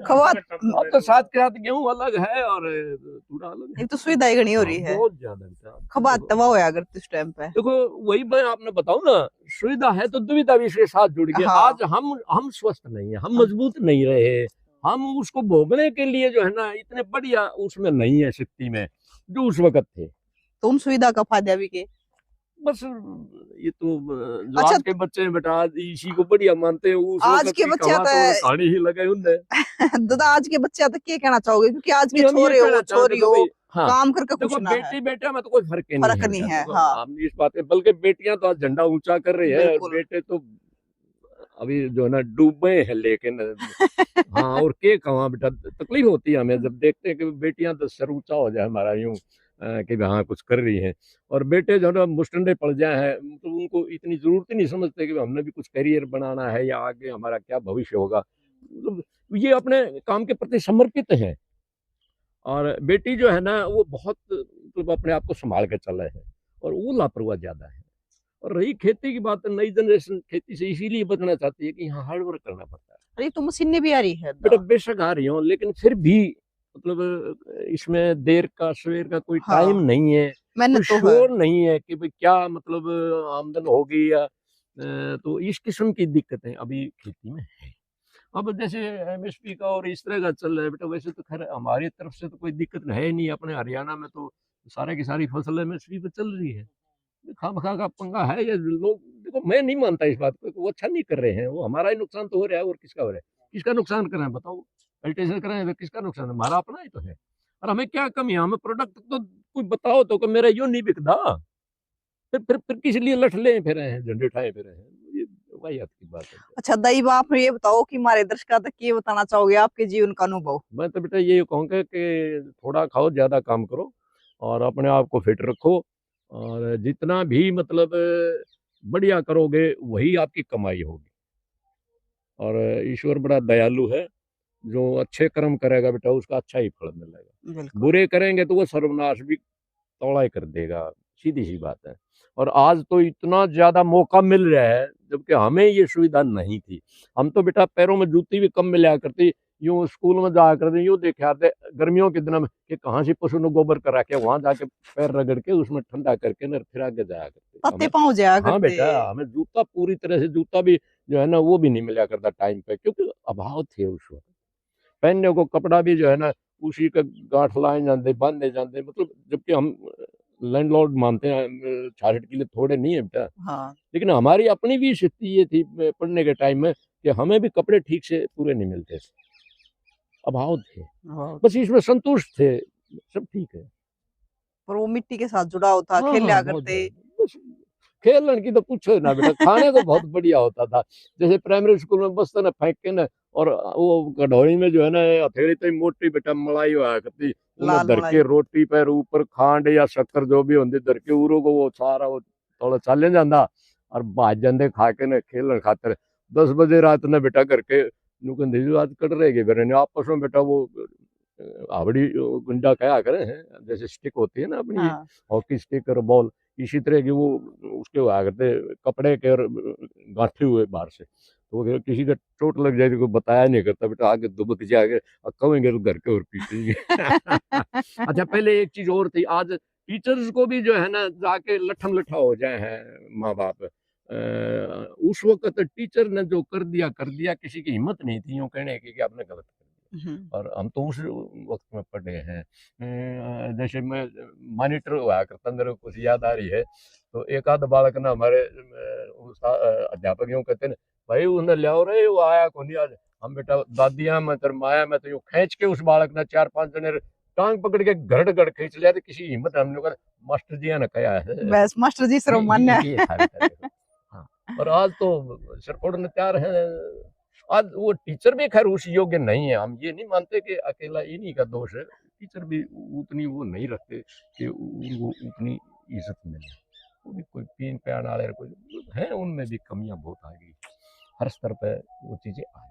खबर अब तो साथ के साथ गेहूं अलग है और तूड़ा अलग है। एक तो सुविधाएं घनी हो रही है, बहुत ज्यादा बेटा। खबर तवा होया करती उस टाइम पे। देखो वही मैं आपने बताऊं ना, सुविधा है तो दुविधा भी इसके साथ जुड़ गई। हाँ। आज हम स्वस्थ नहीं है, हम मजबूत नहीं रहे, हम उसको भोगने के लिए जो है ना इतने बढ़िया उसमें नहीं है शक्ति में जो उस वक्त थे। तुम सुविधा का फायदा भी के बस ये तो जो अच्छा, आज के बच्चे हैं बेटा, आज इसी को बढ़िया मानते हैं, उस आज वक्त के की बच्चे कहावत तो- तो कहानी ही लगे उनने। दादा आज के बच्चे तो क्या कहना चाहोगे, क्योंकि आज के नहीं, हम ये छोरे हो कहना चाहते छोरी तो हो भाई, हाँ काम करके देखो खुश ना है, बेटी बेटा में तो कोई फर्क ही नहीं फर्क है नहीं बेटा। है। देखो, हाँ हम इस बात में, बल्कि बेटियां तो आज झंडा ऊंचा कर रही है, और बिल्कुल। बेटे तो अभी जो है ना डूबे हैं, लेकिन हाँ, और के कहाँ बेटा, तकलीफ होती है हमें जब देखते हैं कि बेटियां तो सर ऊंचा हो जाए हमारा यूं कि हाँ कुछ कर रही हैं, और बेटे जो है ना मुस्टंडे पड़ जाए हैं, तो उनको इतनी जरूरत ही नहीं समझते कि हमने भी कुछ करियर बनाना है या आगे हमारा क्या भविष्य होगा। मतलब ये अपने काम के प्रति समर्पित है, और बेटी जो है ना वो बहुत मतलब अपने आप को संभाल के चले है, और वो लापरवाह ज्यादा है। और रही खेती की बात, नई जनरेशन खेती से इसीलिए बचना चाहती है कि यहाँ हार्ड वर्क करना पड़ता है। अरे तो मशीनें भी आ रही है बेटा बेशक आ रही हूँ, लेकिन फिर भी मतलब इसमें देर का सवेर का कोई हाँ, टाइम नहीं है, मैंने कोई तो है। श्योर नहीं है कि भाई क्या मतलब आमदन होगी या तो इस किस्म की दिक्कतें अभी खेती में है। अब जैसे एमएसपी का और इस तरह का चल रहा है बेटा, वैसे तो खैर हमारी तरफ से तो कोई दिक्कत है ही नहीं, अपने हरियाणा में तो सारे की सारी फसल एमएसपी पे चल रही है। खामखा का पंगा है ये लोग। देखो मैं नहीं मानता इस बात को, वो अच्छा नहीं कर रहे हैं, वो हमारा ही नुकसान तो हो रहा है और किसका हो रहा है? किसका नुकसान कर रहे हैं बताओ? अल्टेशन कर रहे हैं तो किसका नुकसान है? हमारा अपना ही तो है। और हमें क्या कमी है? हमें प्रोडक्ट तो कुछ बताओ तो कि मेरा यूं नहीं बिकता। फिर किस लिए लठ ले फिर रहे हैं, झंडे उठाए फिर रहे हैं? ये वाहियात की बात है। अच्छा दईब, आप ये बताओ कि हमारे दर्शकों तक ये बताना चाहोगे आपके जीवन का अनुभव? मैं तो बेटा ये कहूँगा कि थोड़ा खाओ ज्यादा काम करो और अपने आप को फिट रखो, और जितना भी मतलब बढ़िया करोगे वही आपकी कमाई होगी। और ईश्वर बड़ा दयालु है, जो अच्छे कर्म करेगा बेटा उसका अच्छा ही फल मिलेगा। बिल्कुल। बुरे करेंगे तो वो सर्वनाश भी तौला ही कर देगा, सीधी सी बात है। और आज तो इतना ज्यादा मौका मिल रहा है, जबकि हमें ये सुविधा नहीं थी। हम तो बेटा पैरों में जूती भी कम मिला करती, यूं स्कूल में जाया करते, यूं देखे आते गर्मियों के दिनों में कि कहाँ से पशु ने गोबर करा के वहां जाके पैर रगड़ के उसमें ठंडा करके न फिर आगे जाया करते पत्ते हमें। पाँव जाया हाँ करते। बेटा, हमें जूता पूरी तरह से, जूता भी जो है ना वो भी नहीं मिला करता टाइम पे, क्योंकि अभाव थे उस वक्त। पहनने को कपड़ा भी जो है ना उसी का गांठ लाए जाते बांधे जाते, मतलब जबकि हम लैंडलॉर्ड मानते हैं 66 किलो थोड़े नहीं है बेटा। हाँ। लेकिन हमारी अपनी भी स्थिति ये थी पढ़ने के टाइम में कि हमें भी कपड़े ठीक से पूरे नहीं मिलते थे, अभाव थे। बस इसमें संतुष्ट थे, सब ठीक है। पर वो मिट्टी के साथ जुड़ा होता, हाँ खेला हाँ बहुत करते। ज्यादा। बस खेलने की तो पूछो ना बेटा, खाने को बहुत बढ़िया होता था। जैसे प्राइमरी स्कूल में बसते ना फेंक के ना, और वो कढ़ौड़ी में जो है ना हथेली तो मोटी बेटा मलाई हुआ करती, उन्हें लाल धर के मलाई। रोटी पर ऊपर खांड या शक्कर जो भी होती धर के उरो को वो सारा वो थोड़ा चले जाता और भाज जाते खा के ना खेलन खातर। 10 बजे रात ने बेटा करके नुकंदी बात कट रहेगी फिर आपस में बेटा वो हावड़ी गुंडा कहा करे हैं, जैसे स्टिक होती है ना अपनी हाँ। हॉकी स्टिक और बॉल, इसी तरह की वो उसके हुआ करते कपड़े के और गांठे हुए बाहर से। तो वो किसी का चोट लग जाए तो कोई बताया नहीं करता बेटा, आगे दुबक जाके और कहेंगे तो घर के और पीटेंगे। अच्छा पहले एक चीज और थी, आज टीचर्स को भी जो है ना जाके लठम लठा हो जाए हैं माँ बाप। उस वक्त टीचर ने जो कर दिया, किसी की हिम्मत नहीं थी यूँ कहने की कि आपने गलत कर दिया। और हम तो उस वक्त में पढ़े हैं। जैसे मैं मॉनिटर हुआ करता, मेरे को कुछ याद आ रही है, तो एक आध बालक ना हमारे अध्यापक यूँ कहते ना, भाई उन्हें ले आओ रे, वो आया को नहीं आज। हम बेटा दादिया में तर माया में तो यूँ खींच के उस बालक ने 4-5 जने टांग पकड़ के गड़ गड़ खींच लिया, तो किसी हिम्मत हमने कहा मास्टर जी ने कहा है बस मास्टर जी सर्वमान्य है। ये था बेटा देखो। हाँ। और आज तो सिर फोड़ने तैयार है। आज वो टीचर भी खैर उस योग्य नहीं है, हम ये नहीं मानते कि अकेला इन्हीं का दोष है, टीचर भी उतनी वो नहीं रखते कि उनको उतनी इज्जत मिले। वो भी कोई पीन प्यान वाले कोई है, उनमें भी कमियां बहुत आ गई, हर स्तर पे वो चीजें आ गई।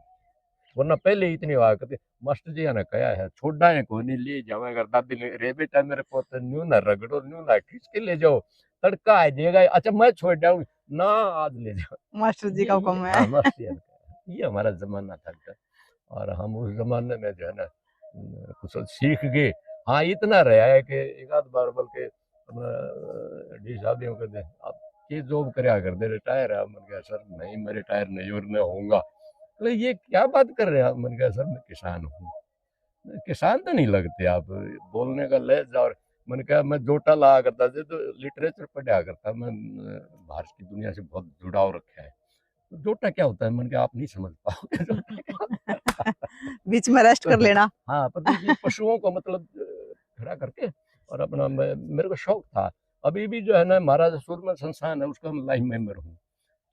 वरना पहले इतनी हुआ करती, मास्टर जी ने कहा है छोड़ा है को नहीं ले जाओ, दादी ने रे बेटा मेरे पोते न्यू ना रगड़ो, न्यू ना खींच के ले जाओ, तड़का आ जाएगा, अच्छा मैं छोड़ जाऊँ ना, आज ले जाओ। मास्टर जी का हुक्म है। हाँ मास्टर जी ने कहा। ये हमारा जमाना था बेटा, और हम उस जमाने में जो है ना कुछ सीख गए। हाँ इतना रहा है कि एक आध बार बल्कि डी साहब यूँ कहते आप ये जॉब कराया कर दे, रिटायर है। मैंने कहा सर नहीं मैं रिटायर नहीं और नहीं होऊंगा। बोले ये क्या बात कर रहे हैं आप? मैंने कहा सर मैं किसान हूँ। किसान तो नहीं लगते आप, बोलने का लहजा। और मैंने कहा मैं जोटा लाया करता था तो लिटरेचर पढ़ा करता, मैं बाहर की दुनिया से बहुत जुड़ाव रखा है। तो जोटा क्या होता है? मैंने कहा आप नहीं समझ पाओगे जोटा क्या होता है। बीच में रेस्ट कर लेना। हाँ पर देखिए पशुओं को मतलब खड़ा करके और अपना मेरे को शौक था। अभी भी जो है ना महाराजा सूरमल संस्थान है उसका मैं लाइफ मेंबर हूँ।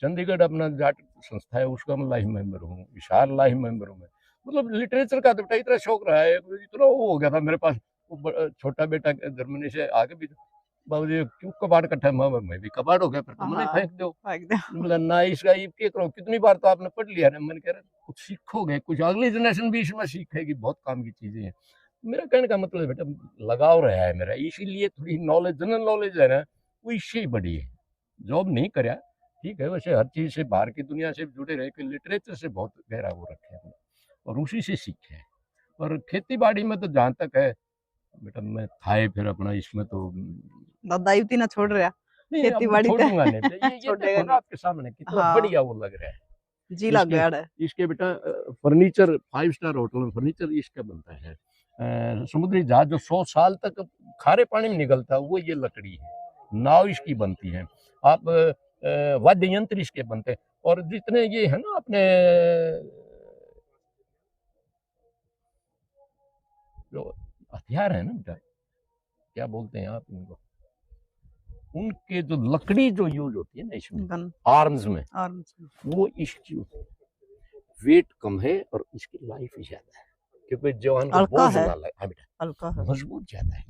चंडीगढ़ अपना जाट संस्था है उसका मैं लाइफ मेंबर हूँ। विशाल लाइफ मेंबर हूँ मैं। मतलब लिटरेचर का तो बेटा इतना शौक रहा है, इतना वो हो गया था मेरे पास। वो छोटा बेटा जर्मनी से आगे भी बाबूजी क्यों कबाड़ कट्ठा, मैं भी कबाड़ हो गया फिर तो मैंने हाँ, फेंक दो। एकदम। बोला ना इसका ये क्या करो, कितनी बार तो आपने पढ़ लिया ना। मैंने कह रहा कुछ सीखोगे, कुछ अगली जनरेशन भी इसमें सीखेगी, बहुत काम की चीजें हैं। मेरा कहने का मतलब है बेटा लगाव रहा है मेरा, इसीलिए थोड़ी नॉलेज जनरल नॉलेज है ना वो इससे ही बड़ी है। जॉब नहीं करा ठीक है, वैसे हर चीज से बाहर की दुनिया से जुड़े रहे कि लिटरेचर से बहुत गहरा वो रखे हैं और उसी से सीखे हैं। और खेती बाड़ी में तो जहाँ तक है बेटा मैं था ही फिर अपना इसमें तो दादा युवती ना छोड़ रहा नहीं खेती अब बाड़ी छोड़ूंगा नहीं बेटा। ये छोड़ेगा देखो ना नहीं। आपके सामने कितना हाँ। बढ़िया वो लग रहा है। जी लग इसके गया है। इसके बेटा फर्नीचर 5 स्टार होटल में फर्नीचर इसका बनता है। समुद्री जहाज जो 100 साल तक खारे पानी में निकलता है वो ये लकड़ी है। नाव इसकी बनती है, आप वाद्य यंत्र इसके बनते हैं, और जितने ये है ना अपने जो हथियार है ना बेटा, क्या बोलते हैं आप इनको, उनके जो लकड़ी जो यूज होती है ना इसमें गन आर्म्स में, आर्म्स वो इसकी वेट कम है और इसकी लाइफ ज्यादा है, क्योंकि जवान को हल्का बोझ है। ना लगे। हाँ बेटा, हल्का है। मजबूत ज्यादा है,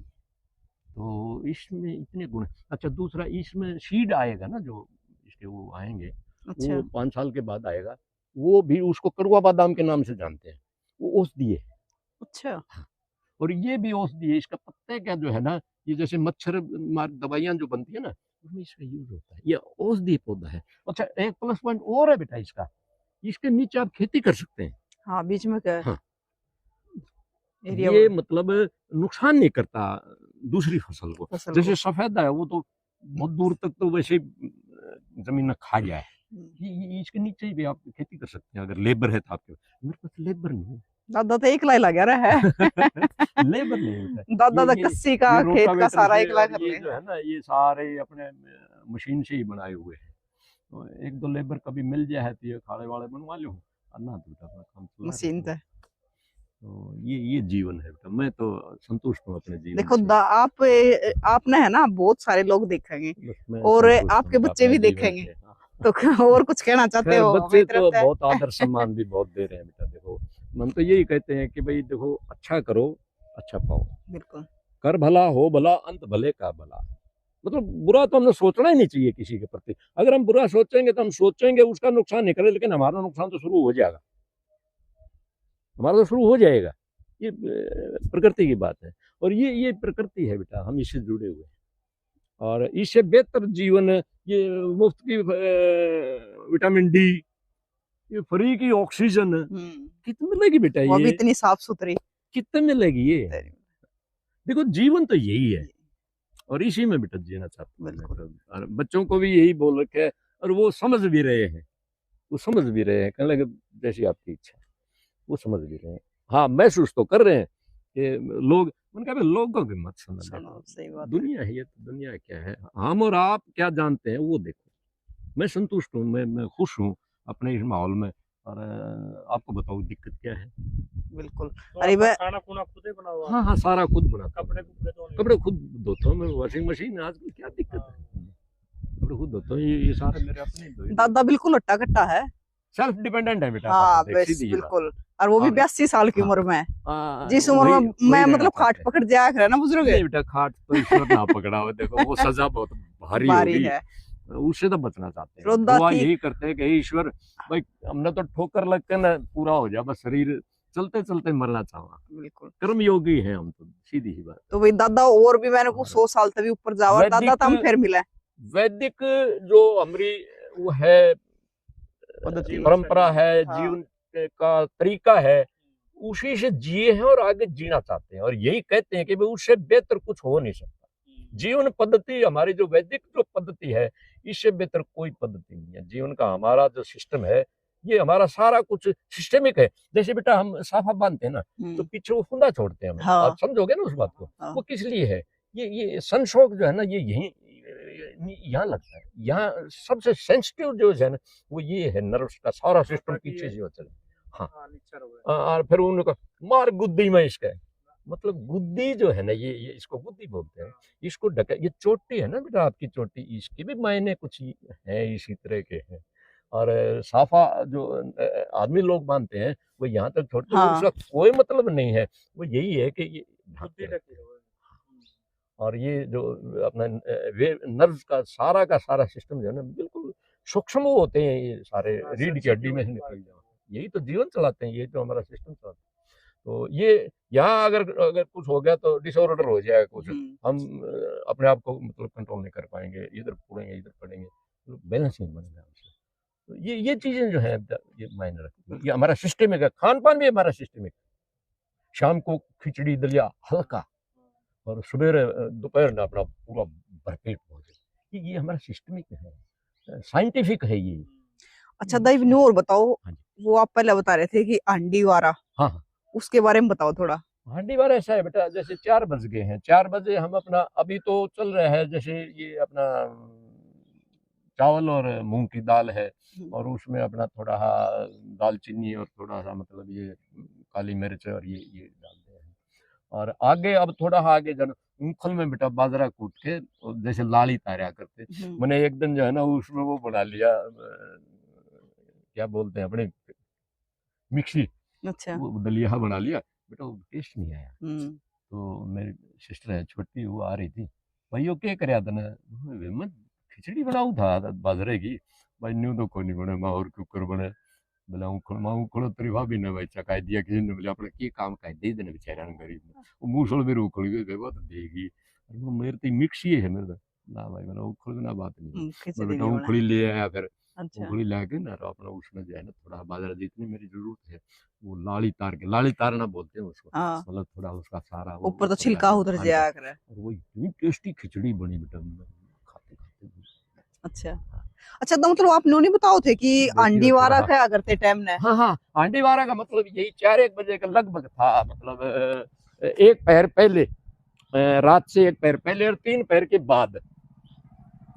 तो इसमें इतने गुण हैं। अच्छा, दूसरा इसमें सीड आएगा ना, जो इसके वो आएंगे, अच्छा वो 5 साल के बाद आएगा, वो भी उसको कड़वा बादाम के नाम से जानते हैं, वो औषधि है। अच्छा और ये भी औषधि है, इसका पत्ते का जो है ना, ये जैसे मच्छर मार दवाइयां जो बनती है ना, उसमें इसका यूज होता है, ये औषधि पौधा है। अच्छा, एक प्लस पॉइंट और है बेटा इसका, इसके नीचे आप खेती कर सकते हैं। हाँ, बीच में क्या है? हाँ, एरिया ये मतलब नुकसान नहीं करता दूसरी फसल को। फसल जैसे को। सफेदा है, वो तो बहुत दूर तक तो वैसे ही जमीन में खा जाए, हम्म। ये इसके नीचे ही भी आप खेती कर सकते हैं, अगर लेबर है तो आपके। मेरे पास लेबर नहीं है। दादा तो एक लाई लगा रहा है। लेबर नहीं होता है। दादा तो ये कस्सी का ये खेत का रोटावेटर सारा से एक लाई और कर ये ले। जो है ना, ये सारे अपने मशीन से ही बनाए हुए हैं। तो एक दो लेबर कभी मिल जाए तो ये खाड़े वाले बनवा लो, और ना तो अपना काम चला मशीन रहता से। है। तो ये जीवन है बेटा, मैं तो संतुष्ट हूँ अपने जीवन देखो से। आपने है ना बहुत सारे लोग देखेंगे बस मैं और संतुष्ट हूँ आपके बेटा बच्चे अपने भी जीवन देखेंगे, से। हाँ। तो और कुछ कहना चाहते खैर, हो बच्चे हमारी तो तरफ से? बहुत आदर सम्मान भी बहुत दे रहे हैं बेटा। देखो, हम तो यही कहते हैं कि भाई देखो, अच्छा करो, अच्छा पाओ, बिल्कुल। कर भला हो भला, अंत भले का भला। मतलब बुरा तो हमने सोचना ही नहीं चाहिए किसी के प्रति। अगर हम बुरा सोचेंगे तो हम सोचेंगे उसका नुकसान नहीं करे, लेकिन हमारा नुकसान तो शुरू हो जाएगा, हमारा तो शुरू हो जाएगा। ये प्रकृति की बात है, और ये प्रकृति है बेटा, हम इससे जुड़े हुए हैं, और इससे बेहतर जीवन, ये मुफ्त की विटामिन डी, ये फ्री की ऑक्सीजन कितने मिलेगी बेटा, वो भी ये इतनी साफ सुथरी। कितने मिलेगी ये? देखो, जीवन तो यही है, और इसी में बेटा जीना चाहता हूँ मैं बिल्कुल। तो। और बच्चों को भी यही बोल रखे है, और वो समझ भी रहे हैं, वो समझ भी रहे हैं, कहने लगे जैसी आपकी इच्छा, वो समझ भी रहे हैं। हाँ, महसूस तो कर रहे हैं कि लोग, उनका भी लोगों की मत समझ। सुनो, सही बात है। दुनिया है ये, तो दुनिया क्या है, हम और आप क्या जानते हैं वो देखो। मैं संतुष्ट हूँ, मैं खुश हूँ अपने इस माहौल में, और आपको बताओ दिक्कत क्या है। बिल्कुल। तो अरे आपका मैं खाना खुना खुद ही बना हुआ? हाँ हाँ, सारा खुद बनाता हूँ। कपड़े कुपड़े धोने? कपड़े खुद धोता हूँ मैं, वॉशिंग मशीन आजकल, क्या दिक्कत है, कपड़े खुद धोता हूँ। ये सारे मेरे अपने धोए। दादा बिल्कुल हट्टा कट्टा है। सेल्फ डिपेंडेंट है बेटा। हाँ देख, बस सीधी जी बात। बिल्कुल। और वो भी और- 82 साल की हाँ। उम्र में, जिस वही- उम्र में वही मैं रहना मतलब खाट चाहते हैं। पकड़ जाया करे ना बुजुर्ग, नहीं बेटा, खाट तो ईश्वर ना पकड़ा हो, देखो वो सजा बहुत भारी बारी होगी, है। उससे तो बचना चाहते हैं। रोदा दुआ थी। यही करते हैं कि हे ईश्वर भाई, हमने तो ठोकर लग के ना पूरा हो जाए, बस शरीर चलते चलते मरना चाहवा। बिल्कुल। कर्म योगी हैं हम तो, सीधी ही बात। तो भाई दादा और भी मैंने को और 100 साल तक भी ऊपर जावा, दादा वैदिक- तो हम फिर मिले। वैदिक जो हमारी वो है पद्धति। परंपरा है, हाँ। जीवन का तरीका है, उसी से जिए हैं और आगे जीना चाहते हैं, और यही कहते हैं कि भाई उससे बेहतर कुछ हो नहीं सकता। जीवन पद्धति हमारी जो वैदिक जो पद्धति है, इससे बेहतर कोई पद्धति नहीं है। जीवन का हमारा जो सिस्टम है, ये हमारा सारा कुछ सिस्टमिक है। जैसे बेटा हम साफा बांधते हैं ना, तो पीछे वो फुंदा छोड़ते हैं हम। हाँ। आप समझोगे ना उस बात को। हाँ। वो किस लिए है? ये संशोक जो है ना, ये यही यहाँ लगता है। यहाँ सबसे सेंसिटिव जो है ना, वो ये है, नर्व्स का सारा सिस्टम पीछे से चले। हाँ, और फिर उनको मार गुद्दी में इसका, मतलब गुद्दी जो है ना, ये इसको गुद्दी बोलते हैं। इसको ढका, ये चोटी है ना बेटा, आपकी चोटी, इसके भी मायने कुछ है, इसी तरह के हैं। और साफा जो आदमी लोग बांधते हैं, वो यहाँ तक छोड़ते हैं। हाँ। उसका कोई मतलब नहीं है, वो यही है कि ये ढकते हैं। और ये जो अपना वे नर्व्स का सारा सिस्टम जो है ना, बिल्कुल सूक्ष्म होते हैं, ये सारे रीढ़ की हड्डी में से निकल जाओ। यही तो जीवन चलाते हैं, ये जो हमारा सिस्टम चलाते हैं। तो ये यहाँ अगर कुछ हो गया तो डिसऑर्डर हो जाएगा कुछ, हम अपने आप को मतलब कंट्रोल नहीं कर पाएंगे, इधर पड़ेंगे इधर पड़ेंगे, तो बैलेंस नहीं बनेगा हमसे। तो ये चीजें जो है ये मायने रखती है। ये हमारा सिस्टमिक है, खान पान भी हमारा सिस्टमिक। शाम को खिचड़ी दलिया हल्का, और सुबह दोपहर में अपना पूरा भरपेट भोजन। ये हमारा सिस्टमिक है, साइंटिफिक है ये। अच्छा दैव न्यू और बताओ, हाँ वो आप पहले बता रहे थे कि अंडी वारा, हाँ, उसके बारे में बताओ थोड़ा। हांडी बार ऐसा है बेटा, जैसे 4 बज गए हैं, 4 बजे हम अपना अभी तो चल रहा है, जैसे ये अपना चावल और मूंग की दाल है, और उसमें अपना थोड़ा दालचीनी और थोड़ा सा मतलब ये काली मिर्च और ये डालते हैं। और आगे अब थोड़ा आगे जन मूंगफल में बेटा बाजरा कूट के और जैसे लाली तारा करते, मैंने एक दिन जो है ना उसमें वो बना लिया, क्या बोलते हैं अपने मिक्सी, अच्छा। वो दलिया बना लिया बेटा, वो टेस्ट नहीं आया। हम्म। तो मेरी सिस्टर है छोटी, वो आ रही थी, भाइयों क्या करया तने, मैं खिचड़ी बनाऊ था बाजरे की, भाई न्यू तो कोई नहीं बने, मैं और कुकर बने, बोला हूँ खड़ो तेरी भाभी ने भाई चकाई दिया किसी ने, बोले अपने की काम का दे देने बेचारा गरीब ने, वो मूसल मेरे उखड़ गए वो तो देगी, वो मेरे तो मिक्स ही है मेरे तो, ना भाई मैंने उखड़ ना बात नहीं है। मैं खिचड़ी बेटा नहीं बना। उखड़ी ले आया, फिर अच्छा। उखड़ी लाके ना अपना उसमें जो है ना थोड़ा बाजरा जितनी मेरी जरूरत है वो लाली तार के, लाली तारना बोलते हैं उसको, हाँ, मतलब थोड़ा उसका सारा ऊपर तो ऊपर छिलका जाना, उतर हाँ जाया बेटा। करे। और वो इतनी टेस्टी खिचड़ी बनी बेटा, खाते खाते अच्छा। अच्छा, तो मतलब आप न्यों नहीं बताओ थे कि देखिए आंडी थोड़ा, वारा थे अगर ते टाइम ने। हाँ हाँ, आंडी वारा का मतलब यही 4-1 बजे का लगभग था, मतलब एक पैर पहले, रात से एक पैर पहले और 3 पैर के बाद।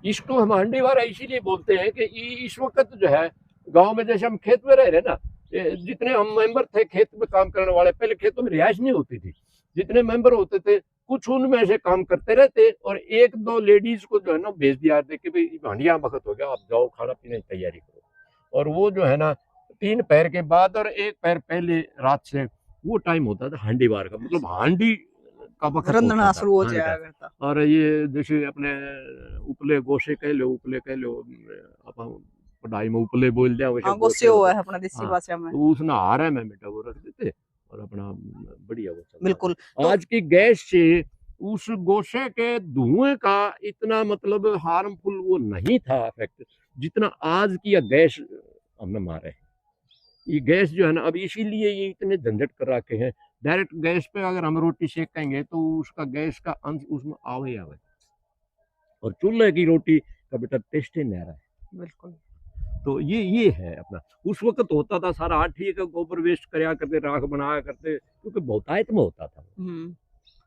इसको हम आंडी वारा इसीलिए बोलते हैं कि इस वक्त जो है गांव में, जैसे हम खेत में रह रहे ना, जितने हम मेंबर थे खेत में काम करने वाले, पहले खेतों में रिहाइश नहीं होती थी, जितने मेंबर होते थे कुछ उनमें से काम करते रहते, और 1-2 लेडीज को जो है ना भेज दिया कि भाई भांडिया वक्त हो गया, आप जाओ खाना पीने की तैयारी करो। और वो जो है ना 3 पैर के बाद और 1 पैर पहले रात से वो टाइम होता था हांडी वार का, मतलब हांडी का वक्त रंधना होता था। शुरू हो हाँ जाया बेटा, करता। और ये जैसे अपने उपले गोशे कह लो, उपले कह लो, आप पढ़ाई में उपले बोल दिया वैसे हाँ, गोशे गुस्से हुआ होते। है अपना देसी हाँ, भाषा में। तो उसने हारे में बेटा वो रख देते और अपना बढ़िया वो चलता बिल्कुल। था। तो आज की गैस से उस गोशे के धुएं का इतना मतलब हार्मफुल वो नहीं था इफेक्ट, जितना आज की ये गैस हमने मारे है। ये गैस जो है ना अब इसीलिए ये इतने झंझट कर रखे हैं, डायरेक्ट गैस पे अगर हम रोटी सेकेंगे तो उसका गैस का अंश उसमें आवे आवे, और चूल्हे की रोटी का बेटा टेस्ट ही नहीं रहा है। बिल्कुल। तो ये है अपना, उस वक्त होता था सारा, हाँ ठीक है गोबर वेस्ट कराया करते, राख बनाया करते, क्योंकि बहुतायत में होता था।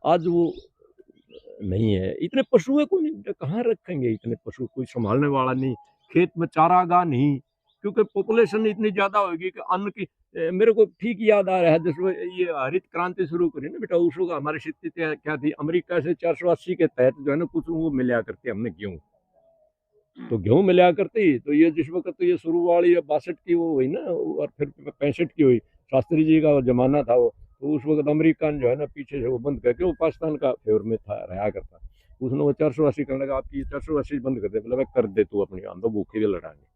आज वो नहीं है, इतने पशु है, कोई कहाँ रखेंगे इतने पशु, कोई संभालने वाला नहीं, खेत में चारागाह नहीं, क्योंकि पॉपुलेशन इतनी ज्यादा होगी कि अन्न की मेरे को ठीक याद आ रहा है, जैसे ये हरित क्रांति शुरू करी ना बेटा, उस वक्त हमारी स्थिति क्या थी, अमेरिका से 480 के तहत जो है ना कुछ वो मिला करते हमने गेहूँ, तो गेहूं मिला करती, तो ये जिस वक्त तो ये शुरू वाली 62 की वो हुई ना, और फिर 65 की हुई, शास्त्री जी का जमाना था वो, तो उस वक्त अमेरिका जो है ना पीछे से वो बंद करके वो पाकिस्तान का फेवर में था, रहा करता, उसने वो 480 करने लगा, आपकी 480 बंद कर दे, मतलब मैं कर दे तू अपनी, हम तो भूखे भी लड़ाएंगे।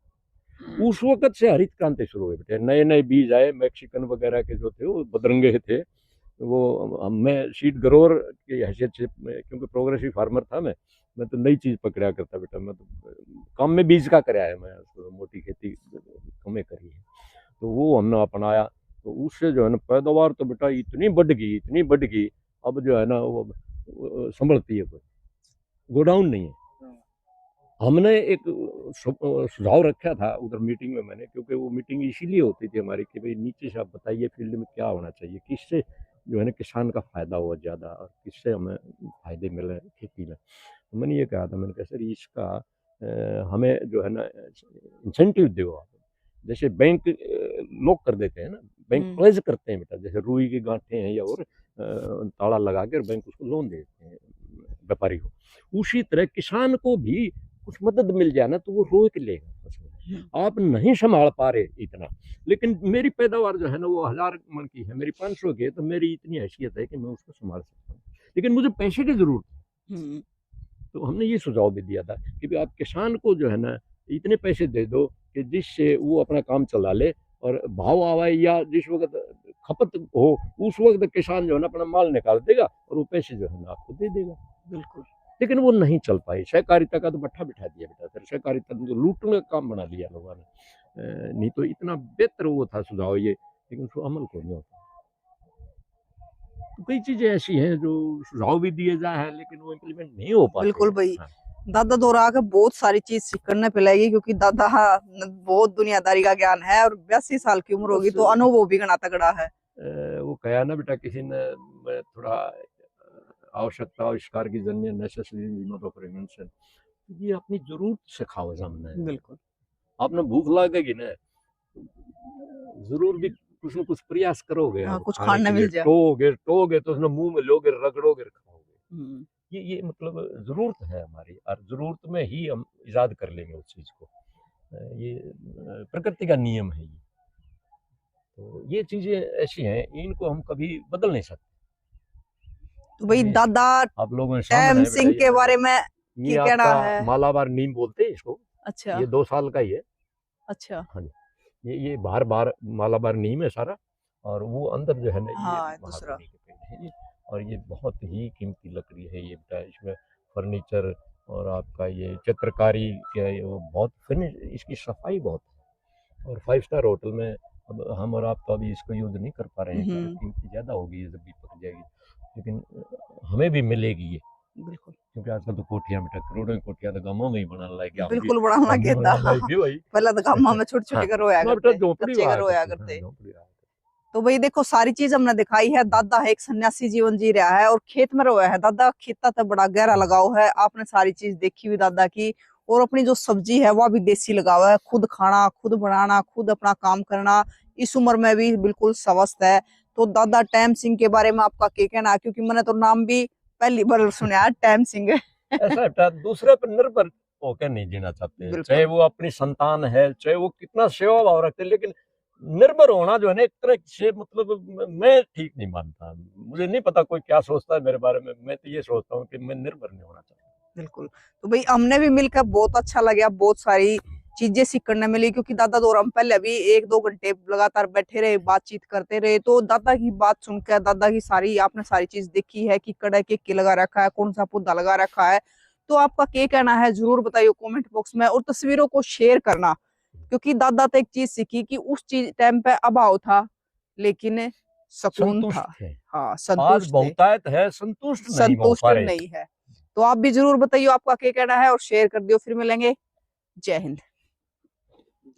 उस वक्त से हरित क्रांति शुरू हुई बेटे, नए नए बीज आए, मैक्सिकन वगैरह के जो थे वो बदरंगे थे, वो मैं सीड ग्रोअर की हैसियत से, क्योंकि प्रोग्रेसिव फार्मर था मैं तो नई चीज पकड़ा करता बेटा, मैं तो कम में बीज का कराया है, मैं मोटी खेती कम करी है, तो वो हमने अपनाया, तो उससे जो है ना पैदावार तो बेटा इतनी बढ़ गई, अब जो है ना वो संभलती है, कोई गोडाउन नहीं है। हमने एक सुझाव रखा था उधर मीटिंग में मैंने, क्योंकि वो मीटिंग इसीलिए होती थी हमारी कि भाई नीचे से आप बताइए फील्ड में क्या होना चाहिए, किससे जो है ना किसान का फायदा हुआ ज़्यादा, और किससे हमें फायदे मिले खेती में। तो मैंने ये कहा था, मैंने कहा सर इसका हमें जो है ना इंसेंटिव दो आप, जैसे बैंक लॉक कर देते हैं ना, बैंक प्लेज करते हैं बेटा, जैसे रुई की गांठें हैं या और ताला लगा कर बैंक उसको लोन देते हैं व्यापारी को, उसी तरह किसान को भी कुछ मदद मिल जाए ना तो वो रोक लेगा फसल। आप नहीं संभाल पा रहे इतना, लेकिन मेरी पैदावार जो है ना वो 1000 मन की है, मेरी 500 की है, तो मेरी इतनी हैसियत है कि मैं उसको संभाल सकता हूँ, लेकिन मुझे पैसे की जरूरत है। तो हमने ये सुझाव भी दिया था कि आप किसान को जो है ना इतने पैसे दे दो कि जिससे वो अपना काम चला ले, और भाव आवाए या जिस वक्त खपत हो उस वक्त किसान जो है ना अपना माल निकाल देगा और वो पैसे जो है ना आपको दे देगा। बिल्कुल। लेकिन वो नहीं चल पाई, सहकारिता का तो बट्ठा बिठा दिया बेटा, फिर सहकारिता तो लूटने का काम बना लिया लोगों ने, नहीं तो इतना बेहतर वो था सुझाव ये, लेकिन उसको अमल को नहीं होता। तो कई चीजें ऐसी हैं जो सुझाव भी दिए जाए हैं लेकिन वो इम्प्लीमेंट नहीं हो पाते। बिल्कुल भाई। हाँ। दादा दौरा आके बहुत सारी चीज सीखने पे लगेगी, क्योंकि दादा बहुत दुनियादारी का ज्ञान है, और 82 साल की उम्र होगी तो अनुभव भी घना तगड़ा है। वो कहा ना बेटा किसी ने, मैं थोड़ा आवश्यकता आविष्कार की जन्य नेसेसिटी ऑफ इन्वेंशन, ये अपनी जरूरत से खाओ सामने। बिल्कुल आपने भूख लगेगी ना, जरूर भी कुछ न कुछ प्रयास करोगे, हाँ, आप कुछ खाने खाने के मिल लिए जाए। टोगे तो उसने मुंह में लोगे, रगड़ोगे, खाओगे। हम्म, ये मतलब जरूरत है हमारी, और जरूरत में ही हम इजाद कर लेंगे उस चीज को। ये प्रकृति का नियम है ये। तो ये चीजें ऐसी हैं, इनको हम कभी बदल नहीं सकते। तो भाई ये दादा आप लोगों ने टैम सामने सिंह के बारे में ये की कहना आपका है? मालाबार नीम बोलते हैं इसको। अच्छा ये 2 साल का ही है। अच्छा हाँ जी, ये बाहर बाहर मालाबार नीम है सारा, और वो अंदर जो है ना, ये हाँ दूसरा महागनी के पेड़ है ये। और ये बहुत ही कीमती लकड़ी है ये बेटा। इसमें फर्नीचर और आपका ये चित्रकारी के वो बहुत फिनिश, इसकी सफाई बहुत है। और 5 स्टार होटल में अब हम और आप तो अभी इसको यूज नहीं कर पा रहे हैं क्योंकि कीमती ज़्यादा होगी, ये जब भी पक जाएगी, लेकिन हमें भी मिलेगी ये। बिल्कुल क्योंकि आजकल तो कोठियां बेटा, करोड़ों की कोठियां तो गांवों में ही बना लाएगी, बिल्कुल बड़ा होना हम भी कहता बना लाएगी भाई। पहले तो गाँव में छोटे हाँ, छोटे घर होया ना बेटा करते, झोपड़ी कच्चे घर आया होया करती, हाँ, करते। झोपड़ी आया करती। तो भाई देखो सारी चीज हमने दिखाई है। दादा है एक सन्यासी जीवन जी रहा है और खेत में रोया है दादा, खेता तो बड़ा गहरा लगाव है। आपने सारी चीज देखी हुई दादा की, और अपनी जो सब्जी है वह भी देसी लगाव है, खुद खाना, खुद बनाना, खुद अपना काम करना, इस उम्र में भी बिल्कुल स्वस्थ है। तो दादा टैम सिंह के बारे में आपका क्या कहना है? क्योंकि मैंने तो नाम भी पहली बार सुना है, टैम सिंह। ऐसा बेटा दूसरे पर निर्भर होकर नहीं जीना चाहते हैं, चाहे वो अपनी संतान है, चाहे वो कितना सेवा भाव रखते हैं, लेकिन निर्भर होना जो है ना एक तरह से, मतलब मैं ठीक नहीं मानता। मुझे नहीं पता कोई क्या सोचता है मेरे बारे में, मैं तो ये सोचता हूँ कि मैं निर्भर नहीं होना चाहता। बिल्कुल। तो भाई हमने भी मिलकर बहुत अच्छा लगा, बहुत सारी चीजें सीखने मिली। क्योंकि दादा तो हम पहले भी 1-2 घंटे लगातार बैठे रहे, बातचीत करते रहे। तो दादा की बात सुनकर, दादा की सारी आपने सारी चीज देखी है कि कड़ा के लगा रखा है, कौन सा पौधा लगा रखा है। तो आपका क्या कहना है जरूर बताइए कमेंट बॉक्स में, और तस्वीरों को शेयर करना। क्योंकि दादा तो एक चीज सीखी कि उस चीज टाइम पे अभाव था लेकिन सुकून था। संतुष्ट है, हाँ आज संतुष्ट थे, बहुतायत है, संतुष्ट नहीं हो संतुष्ट पा रहे। नहीं है। तो आप भी जरूर बताइए आपका क्या कहना है और शेयर कर दियो। फिर मिलेंगे। जय हिंद।